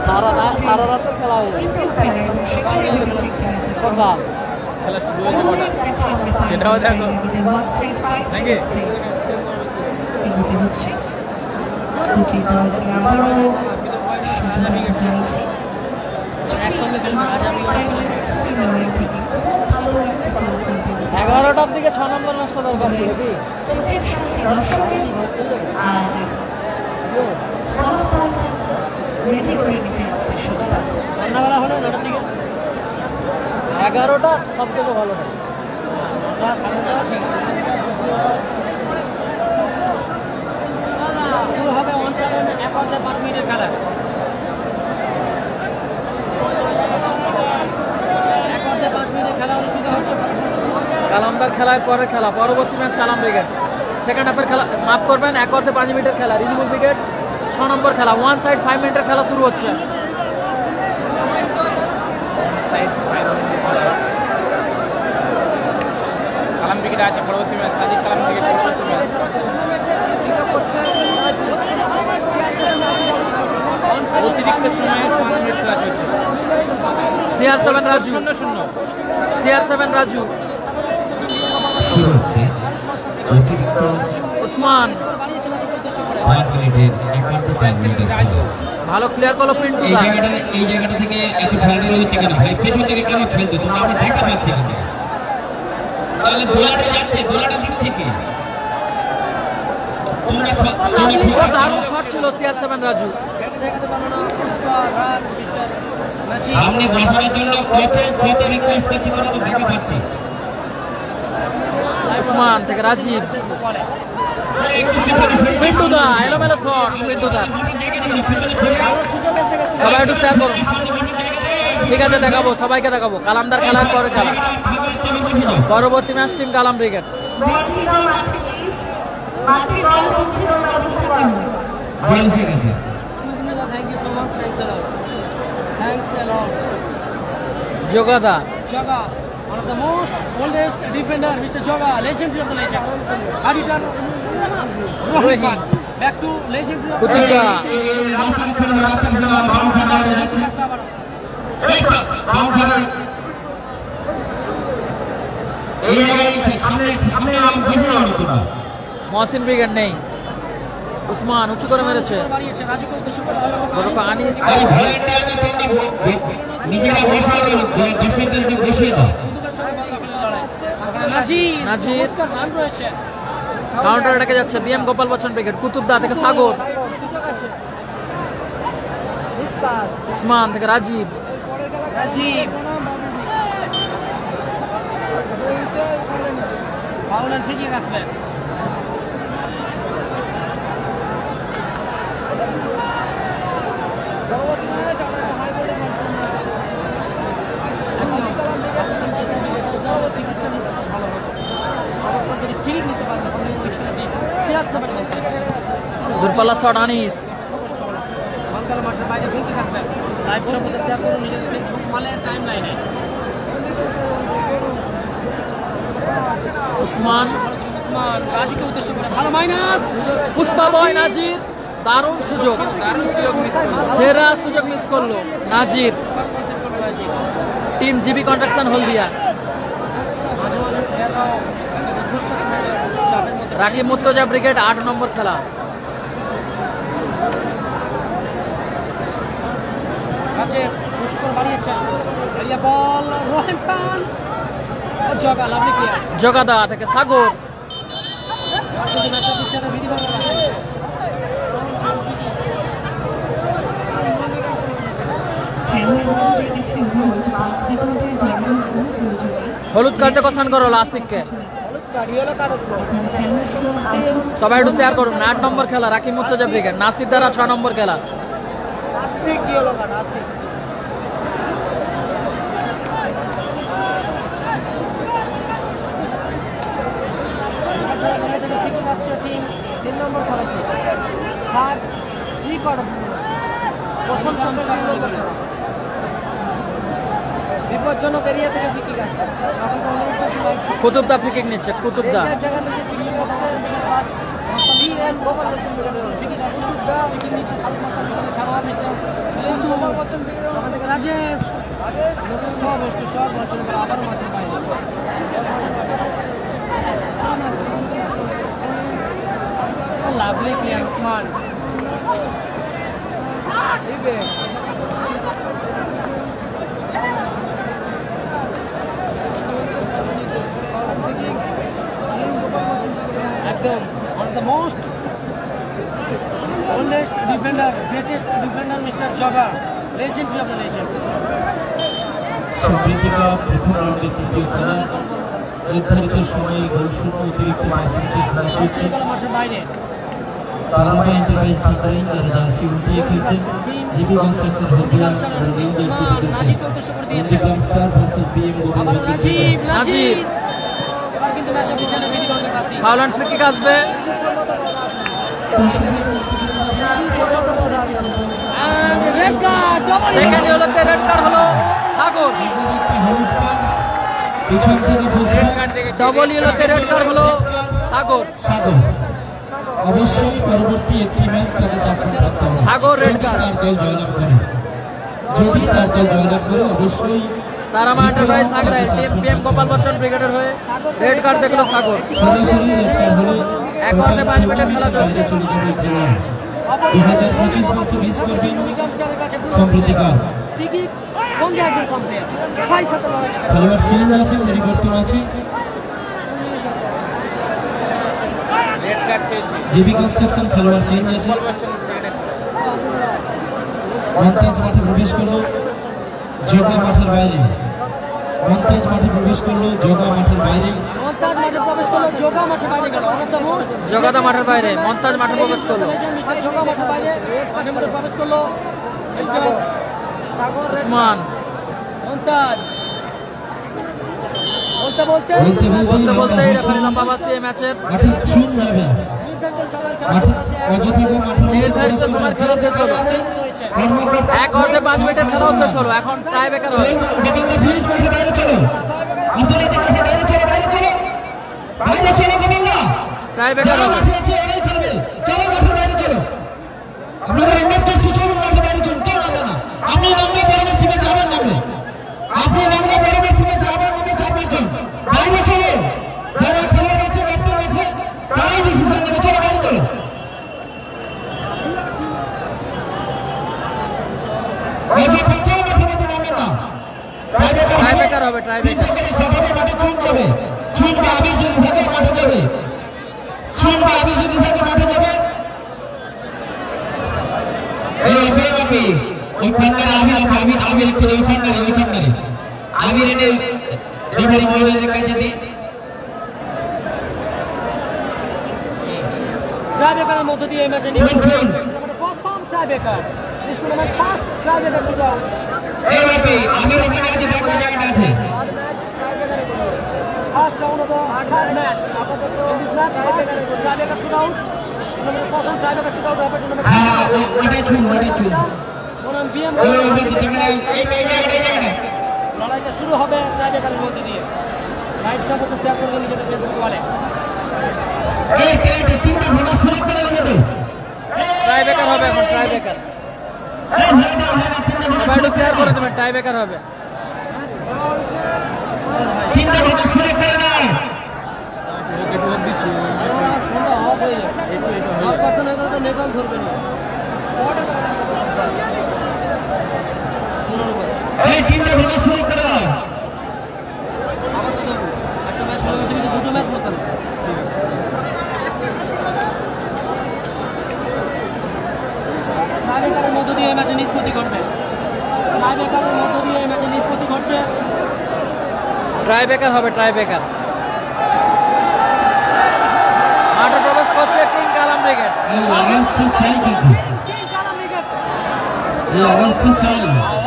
সারা রাতের খেলা হয়েছে। সকাল খেলা শুরু হয়েছে কটা সেটাও দেখো নাকি। দুটি দলকে আবারও স্বাগত জানাচ্ছি। ভালো একটা ফলাফল 11টার দিকে 6 নম্বর ম্যাচটা দরকার ছিল কি চোখের সামনে দর্শকের আর ফলাফলটা রেডি করে নিতে সন্ধ্যা সন্ধ্যাবেলা হলো 9টার দিকে। 11টা সব থেকে ভালো হয়। শুরু হবে 1 অর্থে 5 মিনিটের খেলা। 1 অর্থে 5 মিনিটের খেলা অনুষ্ঠিত হচ্ছে। কালামদার খেলার পরে খেলা। পরবর্তী ম্যাচ কালাম ব্রিগেড। সেকেন্ড হাফের খেলা, মাফ করবেন, 1 অর্থে 5 মিনিটের খেলা। রিজুল ব্রিগেড 6 নম্বর খেলা। 1 সাইড 5 মিনিটের খেলা শুরু হচ্ছে। কালাম ব্রিগেড আছে পরবর্তী ম্যাচ সাদিক কালাম ব্রিগেড। পরবর্তী ম্যাচ অতিরিক্ত সময়ে 5 মিনিট খেলা চলছে। CR7 রাজু, 0-0। CR7 রাজু, শুরু হচ্ছে অতিরিক্ত উসমান 5 মিনিটের 1 অর্থে 5 মিনিটের খেলা। ভালো ক্লিয়ার করলো পিন্টু এই দা। জায়গাটা থেকে এত খেলাধুলা হচ্ছে কেন ভাই? পেছন থেকে কেন খেলছো তোমরা? আমরা দেখা পাচ্ছি না। তাহলে দোলাটা যাচ্ছে, দোলাটা দিচ্ছে কি? তোমরা দারুণ শট ছিল CR7 রাজু। সামনে বসানোর জন্য কত রিকোয়েস্ট করছি তোমরা তো দেখা পাচ্ছি। উসমান থেকে রাজীব, পিন্টু দা এলোমেলো শট। পিন্টু দা সবাই একটু শেয়ার করুন। ঠিক আছে, দেখাবো, সবাইকে দেখাবো। কালামদার খেলার পরে খেলা। পরবর্তী ম্যাচ টিম কালাম ব্রিগেড। মাঠে বল পৌঁছে দেওয়ার ব্যবস্থা করা হবে। যোগাদা Joga, one of the most oldest defender, Mr. Joga, legendary of the nation. Aditar Rohit, back to legendary of the কুতুকা মহসিন ব্রিগেড নেই। উসমান উঁচু করে মেরেছে। বাড়িয়েছে রাজুকে উদ্দেশ্য করে ওরকম আনিস নাজির রান রয়েছে। কাউন্টার এটাকে যাচ্ছে। BM Gopal Bachchan brigade. কুতুবদা থেকে সাগর, উসমান থেকে রাজীব, রাজীব বাউলার ফ্রি কিক আসবে। দূরপাল্লা শট আনিস, মাঠের বাইরে ফ্রি কিক আসবে। লাইভ সম্পর্কে শেয়ার করুন নিজেদের ফেসবুক মালের টাইম লাইনে। উসমান, উসমান রাজীবকে উদ্দেশ্য করে ভালো মাইনাস। পুষ্পা বয় নাজির, দারুণ সুযোগ, সেরা সুযোগ মিস করলো নাজির। টিম জিবি কন্ট্রাকশন হলদিয়া। রাকিব মুর্তজা ব্রিগেড 8 নম্বর খেলা। জগাদা থেকে সাগর, হলুদ কার্ডে কসান করো আশিককে। সবাই একটু শেয়ার করুন। 8 নম্বর খেলা রাকিব মুর্তজা ব্রিগেড, নাসির দ্বারা 6 নম্বর খেলা। বিপজ্জনক এরিয়া থেকে ফ্রি কিক আসবে। কুতুবদা ফ্রি কিক নিচ্ছে, কুতুবদা। জায়গা থেকে ফ্রি কিক আসছে। Lovely clear Usman. একদম one of the most oldest defender, greatest defender, Mr. Joga, legendary of the nation. সমৃদ্ধিকা প্রথম রাউন্ডে তৃতীয় খেলা, নির্ধারিত সময়ে গোলশূন্য অতিরিক্ত 5 মিনিটের খেলা চলছে। মাঠের বাইরে তারামা এন্টারপ্রাইজ সেন্টারিং যারা জার্সি উল্টিয়ে খেলছেন, GB construction Haldia new jersey খেলছেন। ইন্ডিগ্রাম স্টার ভার্সেস বিএম গোবিন্দ হচ্ছে নাজির। এবার কিন্তু ম্যাচ অফিসারে মেডিকলের কাছে ফাউল অ্যান্ড ফ্রি কিক আসবে। রেড কার্ড, সেকেন্ড ইয়েলোতে রেড কার্ড হলো সাগর। হলুদ কার্ড, পিছন থেকে ডবল ইয়েলোতে রেড কার্ড হলো সাগর। সাগর অবশ্যই পরবর্তী একটি ম্যাচ তাকে সাসপেন্ড করতে হবে। সাগর রেড কার্ড। তার দল জয়লাভ করে, যদি তার দল জয়লাভ করে অবশ্যই তারামা এন্টারপ্রাইজ সাগরায় টিম পিএম গোপাল বচ্চন ব্রিগেডের হয়ে রেড কার্ড দেখলো সাগর। সরাসরি রেড কার্ড হলে 1 ঘন্টা 5 মিনিটের খেলা চলছে। চলে যাবে খেলা। 2025 বর্ষ মিস করবেন সমৃদ্ধিকা। খেলোয়াড় চেঞ্জ আছে, পরিবর্তন আছে। জিবি কনস্ট্রাকশন খেলোয়াড় চেঞ্জ আছে। মন্তাজ মাঠে প্রবেশ করলো, জগা মাঠের বাইরে। মন্তাজ মাঠে প্রবেশ করলো, জগা মাঠের বাইরে। মন্তাজ মাঠে প্রবেশ করলো, জগা মাঠে বাইরে গেল। জগাদা মাঠের বাইরে, মন্তাজ মাঠে প্রবেশ করলো। মিস্টার জগা মাঠে বাইরে, মাঠের মধ্যে প্রবেশ করলো মিস্টার উসমান। মন্তাজ বলতে বলতে বলতে রেফারি লম্বাবাসী এই ম্যাচের মাঠে শূন্য হবে। মাঠে অযথাকে মাঠে নির্ধারিত সময়ের খেলা শেষ হলো। 1 ঘন্টা 5 মিনিটের খেলাও শেষ হলো। এখন টাই ব্রেকার হবে। প্লিজ মাঠে বাইরে চলো, আন্তর্জাতিক মাঠে বাইরে চলো, বাইরে চলো, বাইরে চলো গোবিন্দা। টাই ব্রেকার হবে। মাঠে আছে এরাই খেলবে, চলো মাঠের বাইরে চলো। আপনাদের অনুরোধ করছি চলুন মাঠে বাইরে চলুন, কেউ নামবে না। আপনি নামলে পরবর্তী ম্যাচ আবার নামবে, আপনি নামলে পরবর্তী ম্যাচ আবার নামবে। 4-5 জন বাইরে চলো, যারা খেলোয়াড় আছে ক্যাপ্টেন আছে তারাই ডিসিশন নেবে, চলো বাইরে চলো। অযথা কেউ মাঠে মধ্যে নামবে না। টাই ব্রেকার হবে, টাই ব্রেকার। সেভাবে মাঠে চুন যাবে, চুন বা আবির যদি থাকে মাঠে যাবে, চুন বা আবির যদি থাকে মাঠে যাবে। এই বেমাপি ওই কর্নারে আমির আছে, আমির একটু ওই কর্নারে আমির এনে রিভারি মহিলাদের কাছে দিই। টাইব্রেকারের মধ্য দিয়ে এই ম্যাচে প্রথম tiebreaker this tournament first tiebreaker shoot out. এই ম্যাচে আমির ওখানে আছে, দেখো ওই জায়গাটা আছে। First round of the third match in this match first tiebreaker shoot out. টুর্নামেন্টের প্রথম টাইব্রেকার শুট আউট হবে টুর্নামেন্ট। হ্যাঁ ওইটা চুন বনাম বিএম লড়াইটা শুরু হবে টাইব্রেকারের মধ্যে দিয়ে। লাইভ সম্পর্কে শেয়ার করে দিন নিজেদের ফেসবুক ওয়ালে। টাইব্রেকার হবে এখন, টাইব্রেকার সবাই একটু শেয়ার করে দেবেন, টাইব্রেকার হবে। নেটওয়ার্ক ধরবে না। একটা ম্যাচ হলে তুমি তো দুটো ম্যাচ বসানো। টাইব্রেকারের মধ্য দিয়ে এই ম্যাচে নিষ্পত্তি ঘটবে। টাইব্রেকারের মধ্য দিয়ে এই ম্যাচে নিষ্পত্তি ঘটছে। টাইব্রেকার হবে, টাইব্রেকার। মাঠে প্রবেশ করছে কিং কালাম ব্রিগেড।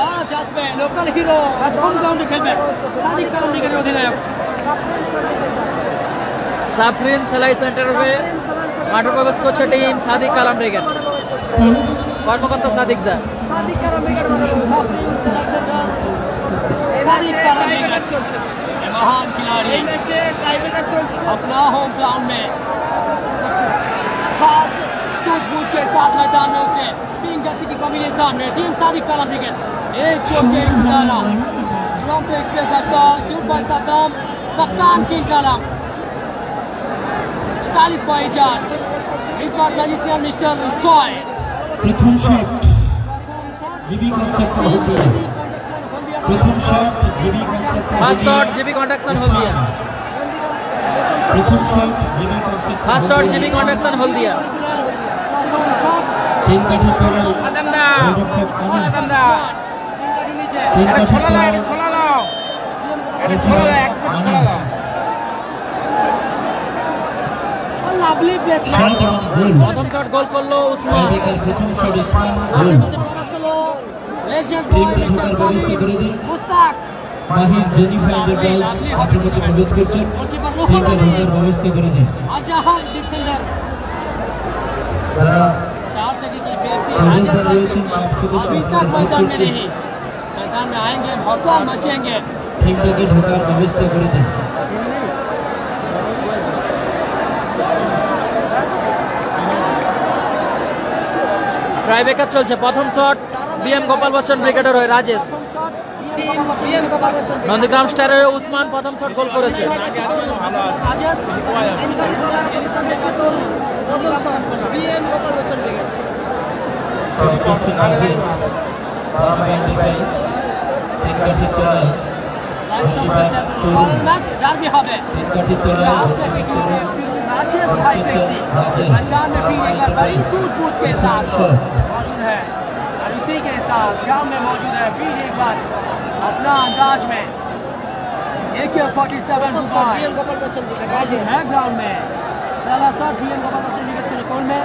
আওয়াজ আসবে লোকাল হিরো হোম গ্রাউন্ডে খেলবে সাদিক কালাম ব্রিগেডের অধিনায়ক। সাফরিন সেলাই সেন্টার হয়ে মাঠে প্রবেশ করছে টিম সাদিক কালাম ব্রিগেড। কর্মকর্তা সাদিক দা। सादिक कालाम ब्रिगेड महान खिलाड़ी अपना होम ग्राउंड में खास सूझबूझ के साथ मैदान में उतरे पिंक जर्सी की कॉम्बिनेशन में टीम सादिक कालाम ब्रिगेड एक चौक के सदाना दुरंतो एक्सप्रेस का क्यूट बॉय सद्दाम कप्तान किंग कालाम स्टाइलिश बॉय जज रिकॉर्ड मैजिशियन मिस्टर टॉय। प्रथम शॉट जीबी कंस्ट्रक्शन हल्दिया। प्रथम shot GB construction first shot GB construction Haldia. प्रथम shot GB construction first shot GB construction Haldia. तीन काठी टोटल আদমদা আদমদা तीन এটা काठी ছোলা দাও, এটা ছোলা দাও, এটা ছোলা দাও, এক ফুট ছোলা দাও। Lovely place shot on goal প্রথম শট গোল করলো উসমান। টাইব্রেকার প্রথম শট উসমান গোল। লেজেন্ড টিম বয় মিস্টার ঢোকার ব্যবস্থা সামি করে দিন। মুস্তাক মাহির জেনিফার গার্লস হাতের মধ্যে প্রবেশ করছেন। টিমকে ঢোকার ব্যবস্থা করে দিন। আজাহার ডিফেন্ডার তারা 4 टकी की पेसी प्रवेशद्वार रয়েছেন মাঠ সদস্য अभी तक मैदान में नहीं मैदान में आएंगे भौकाल मचेंगे। টিমটাকে ঢোকার ব্যবস্থা করে দিন। টাইব্রেকার চলছে। প্রথম শট বিএম গোপাল বচ্চন ব্রিগেডের হয়ে রাজেশ। নন্দীগ্রাম স্টারের হয়ে উসমান প্রথম শট গোল করেছে। শট করছেন রাজেশ। বাম ব্যান্ডি ব্যাচ তিন কাঠি তলায় मैच डार्बी হবে তিন काठी तोला 4 टकी की पेसी राजेश भाई सेक्सी मैदान में फिर एक बार बड़ी सूझबूझ के साथ मौजूद है और इसी के साथ ग्राउंड में मौजूद है फिर एक बार अपना अंदाज में AK-47 है ग्राउंड में पहला shot BM Gopal Bachchan wicket के रिकॉर्ड में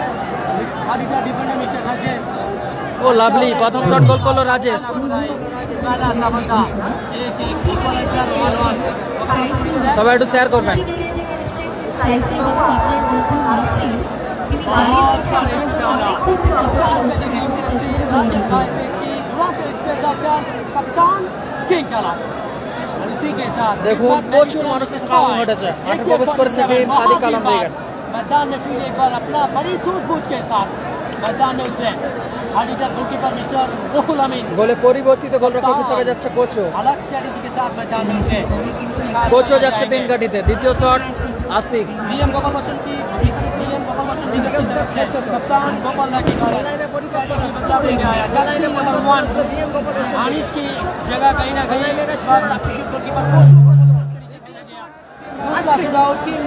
अभी का डिफेंडर मिस्टर राजेश ও লাভলি প্রথম শট গোল করলো রাজেশ। সবাই একটু শেয়ার করবেন। সাইফুল বাবু আপনার বন্ধু নাসির তিনি দাঁড়িয়ে রয়েছে আপনার জন্য অনেক খুব অপেক্ষা করছেন আপনার পেছনে চলে যাবেন। দেখুন প্রচুর মানুষের সমাগম ঘটেছে। মাঠে প্রবেশ করেছে টিম সাদিক কালাম ব্রিগেড। मैदान में फिर एक बार अपना बड़ी सूझबूझ के साथ मैदान में उतरे हार्डिटर गोलकीपर मिस्टर रुहुल अमीन গোলে পরিবর্তিত গোলরক্ষক হিসেবে যাচ্ছে কোচো। अलग स्ट्रेटेजी के साथ मैदान में उतरे কোচো যাচ্ছে তিন কাঠিতে। দ্বিতীয় শট আশিক। बीएम गोपाल बच्चन की कप्तान गोपाल दा की बदलाव लेके आया जर्सी नंबर 1 अनिश की जगह कहीं ना कहीं सब्स्टिट्यूट गोलकीपर दूसरा शूटआउट टीम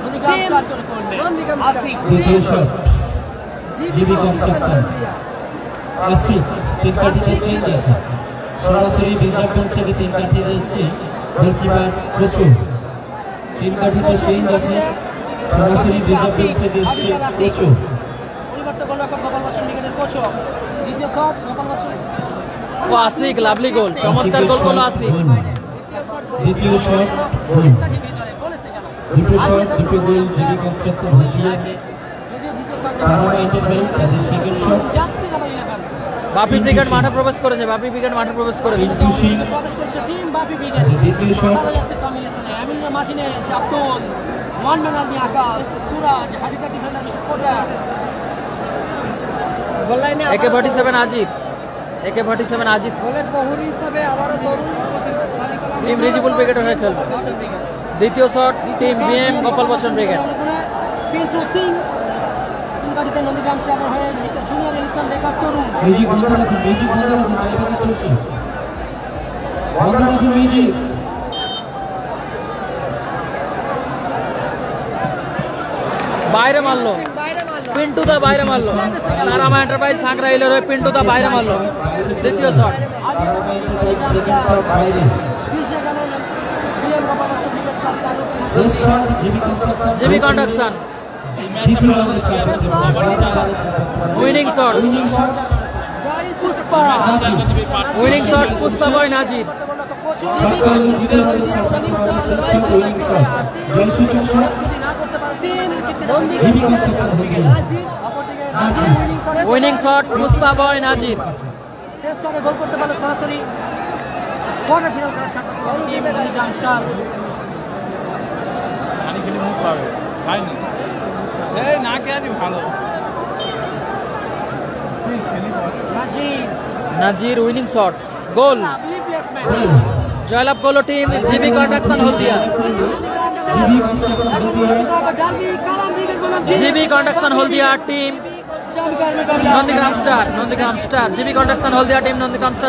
नंदीग्राम स्टार के रिकॉर्ड में आसिक দ্বিতীয় শট জিবি কনস্ট্রাকশন আসিফ তিন কাঠিতে চেঞ্জ আছে। সরাসরি রিজার্ভগঞ্জ থেকে তিন কাঠিতে এসছে গোলকিপার কোচু। তিন কাঠিতে চেঞ্জ আছে, সরাসরি রিজার্ভগঞ্জ থেকে এসছে কোচু। পরিবর্তন গোলরক্ষক গোপাল বচ্চন ব্রিগেডের কোচ। দ্বিতীয় শট গোপাল বচ্চন। ও আসিক, লাভলি গোল, চমৎকার গোল করলো আসিক। দ্বিতীয় শট গোল। দুটো শট দুটো গোল জিবি কনস্ট্রাকশন হলদিয়া। তারা ইন্টারভেল তাদের সেকেন্ড শট। বাপি ব্রিগেড মাঠে প্রবেশ করেছে, বাপি ব্রিগেড মাঠে প্রবেশ করেছে। দ্বিতীয় শট গোল লাইনে AK-47 আজিত, AK-47 আজিত গোলের বহুরি হিসাবে আবারও তরুণ টিম রিজিবুল ব্রিগেডের হয়ে খেলবে। দ্বিতীয় shot team BM Gopal Bachchan brigade. Pintu Singh তিনবাড়িতে নন্দীগ্রাম স্টার হয়ে mister junior Alisson Becker Tarun. Music বন্ধ রাখুন, মিউজিক বন্ধ রাখুন, লাইভ চলছে, বন্ধ রাখুন মিউজিক। বাইরে মারলো পিন্টু দা, বাইরে মারলো তারামা এন্টারপ্রাইজ সাংগ্রাইলের হয়ে পিন্টু দা বাইরে মারলো। দ্বিতীয় শট সেকেন্ড শট বাইরে। শেষ shot GB construction, GB construction. দ্বিতীয় রাউন্ডে ছাড়বে। Winning shot, winning shot Najib. Winning shot Pushpa boy Najib. Shot করলেন দ্বিতীয় রাউন্ডে ছাড়বে। শেষ শট উইনিং শট, জয়সূচক shot GB construction Haldia. Najib winning shot Pushpa boy Najib. শেষ শটে গোল করতে পারলো সরাসরি কোয়ার্টার ফাইনাল খেলার ছাত্র টিম নন্দীগ্রাম স্টার। না খেলে ভালো নাজির উইনিং শট গোল। জয়লাভ করলো team GB construction Haldia. GB construction Haldia. GB construction Haldia team Nandigram star, Nandigram star. GB construction Haldia team Nandigram star.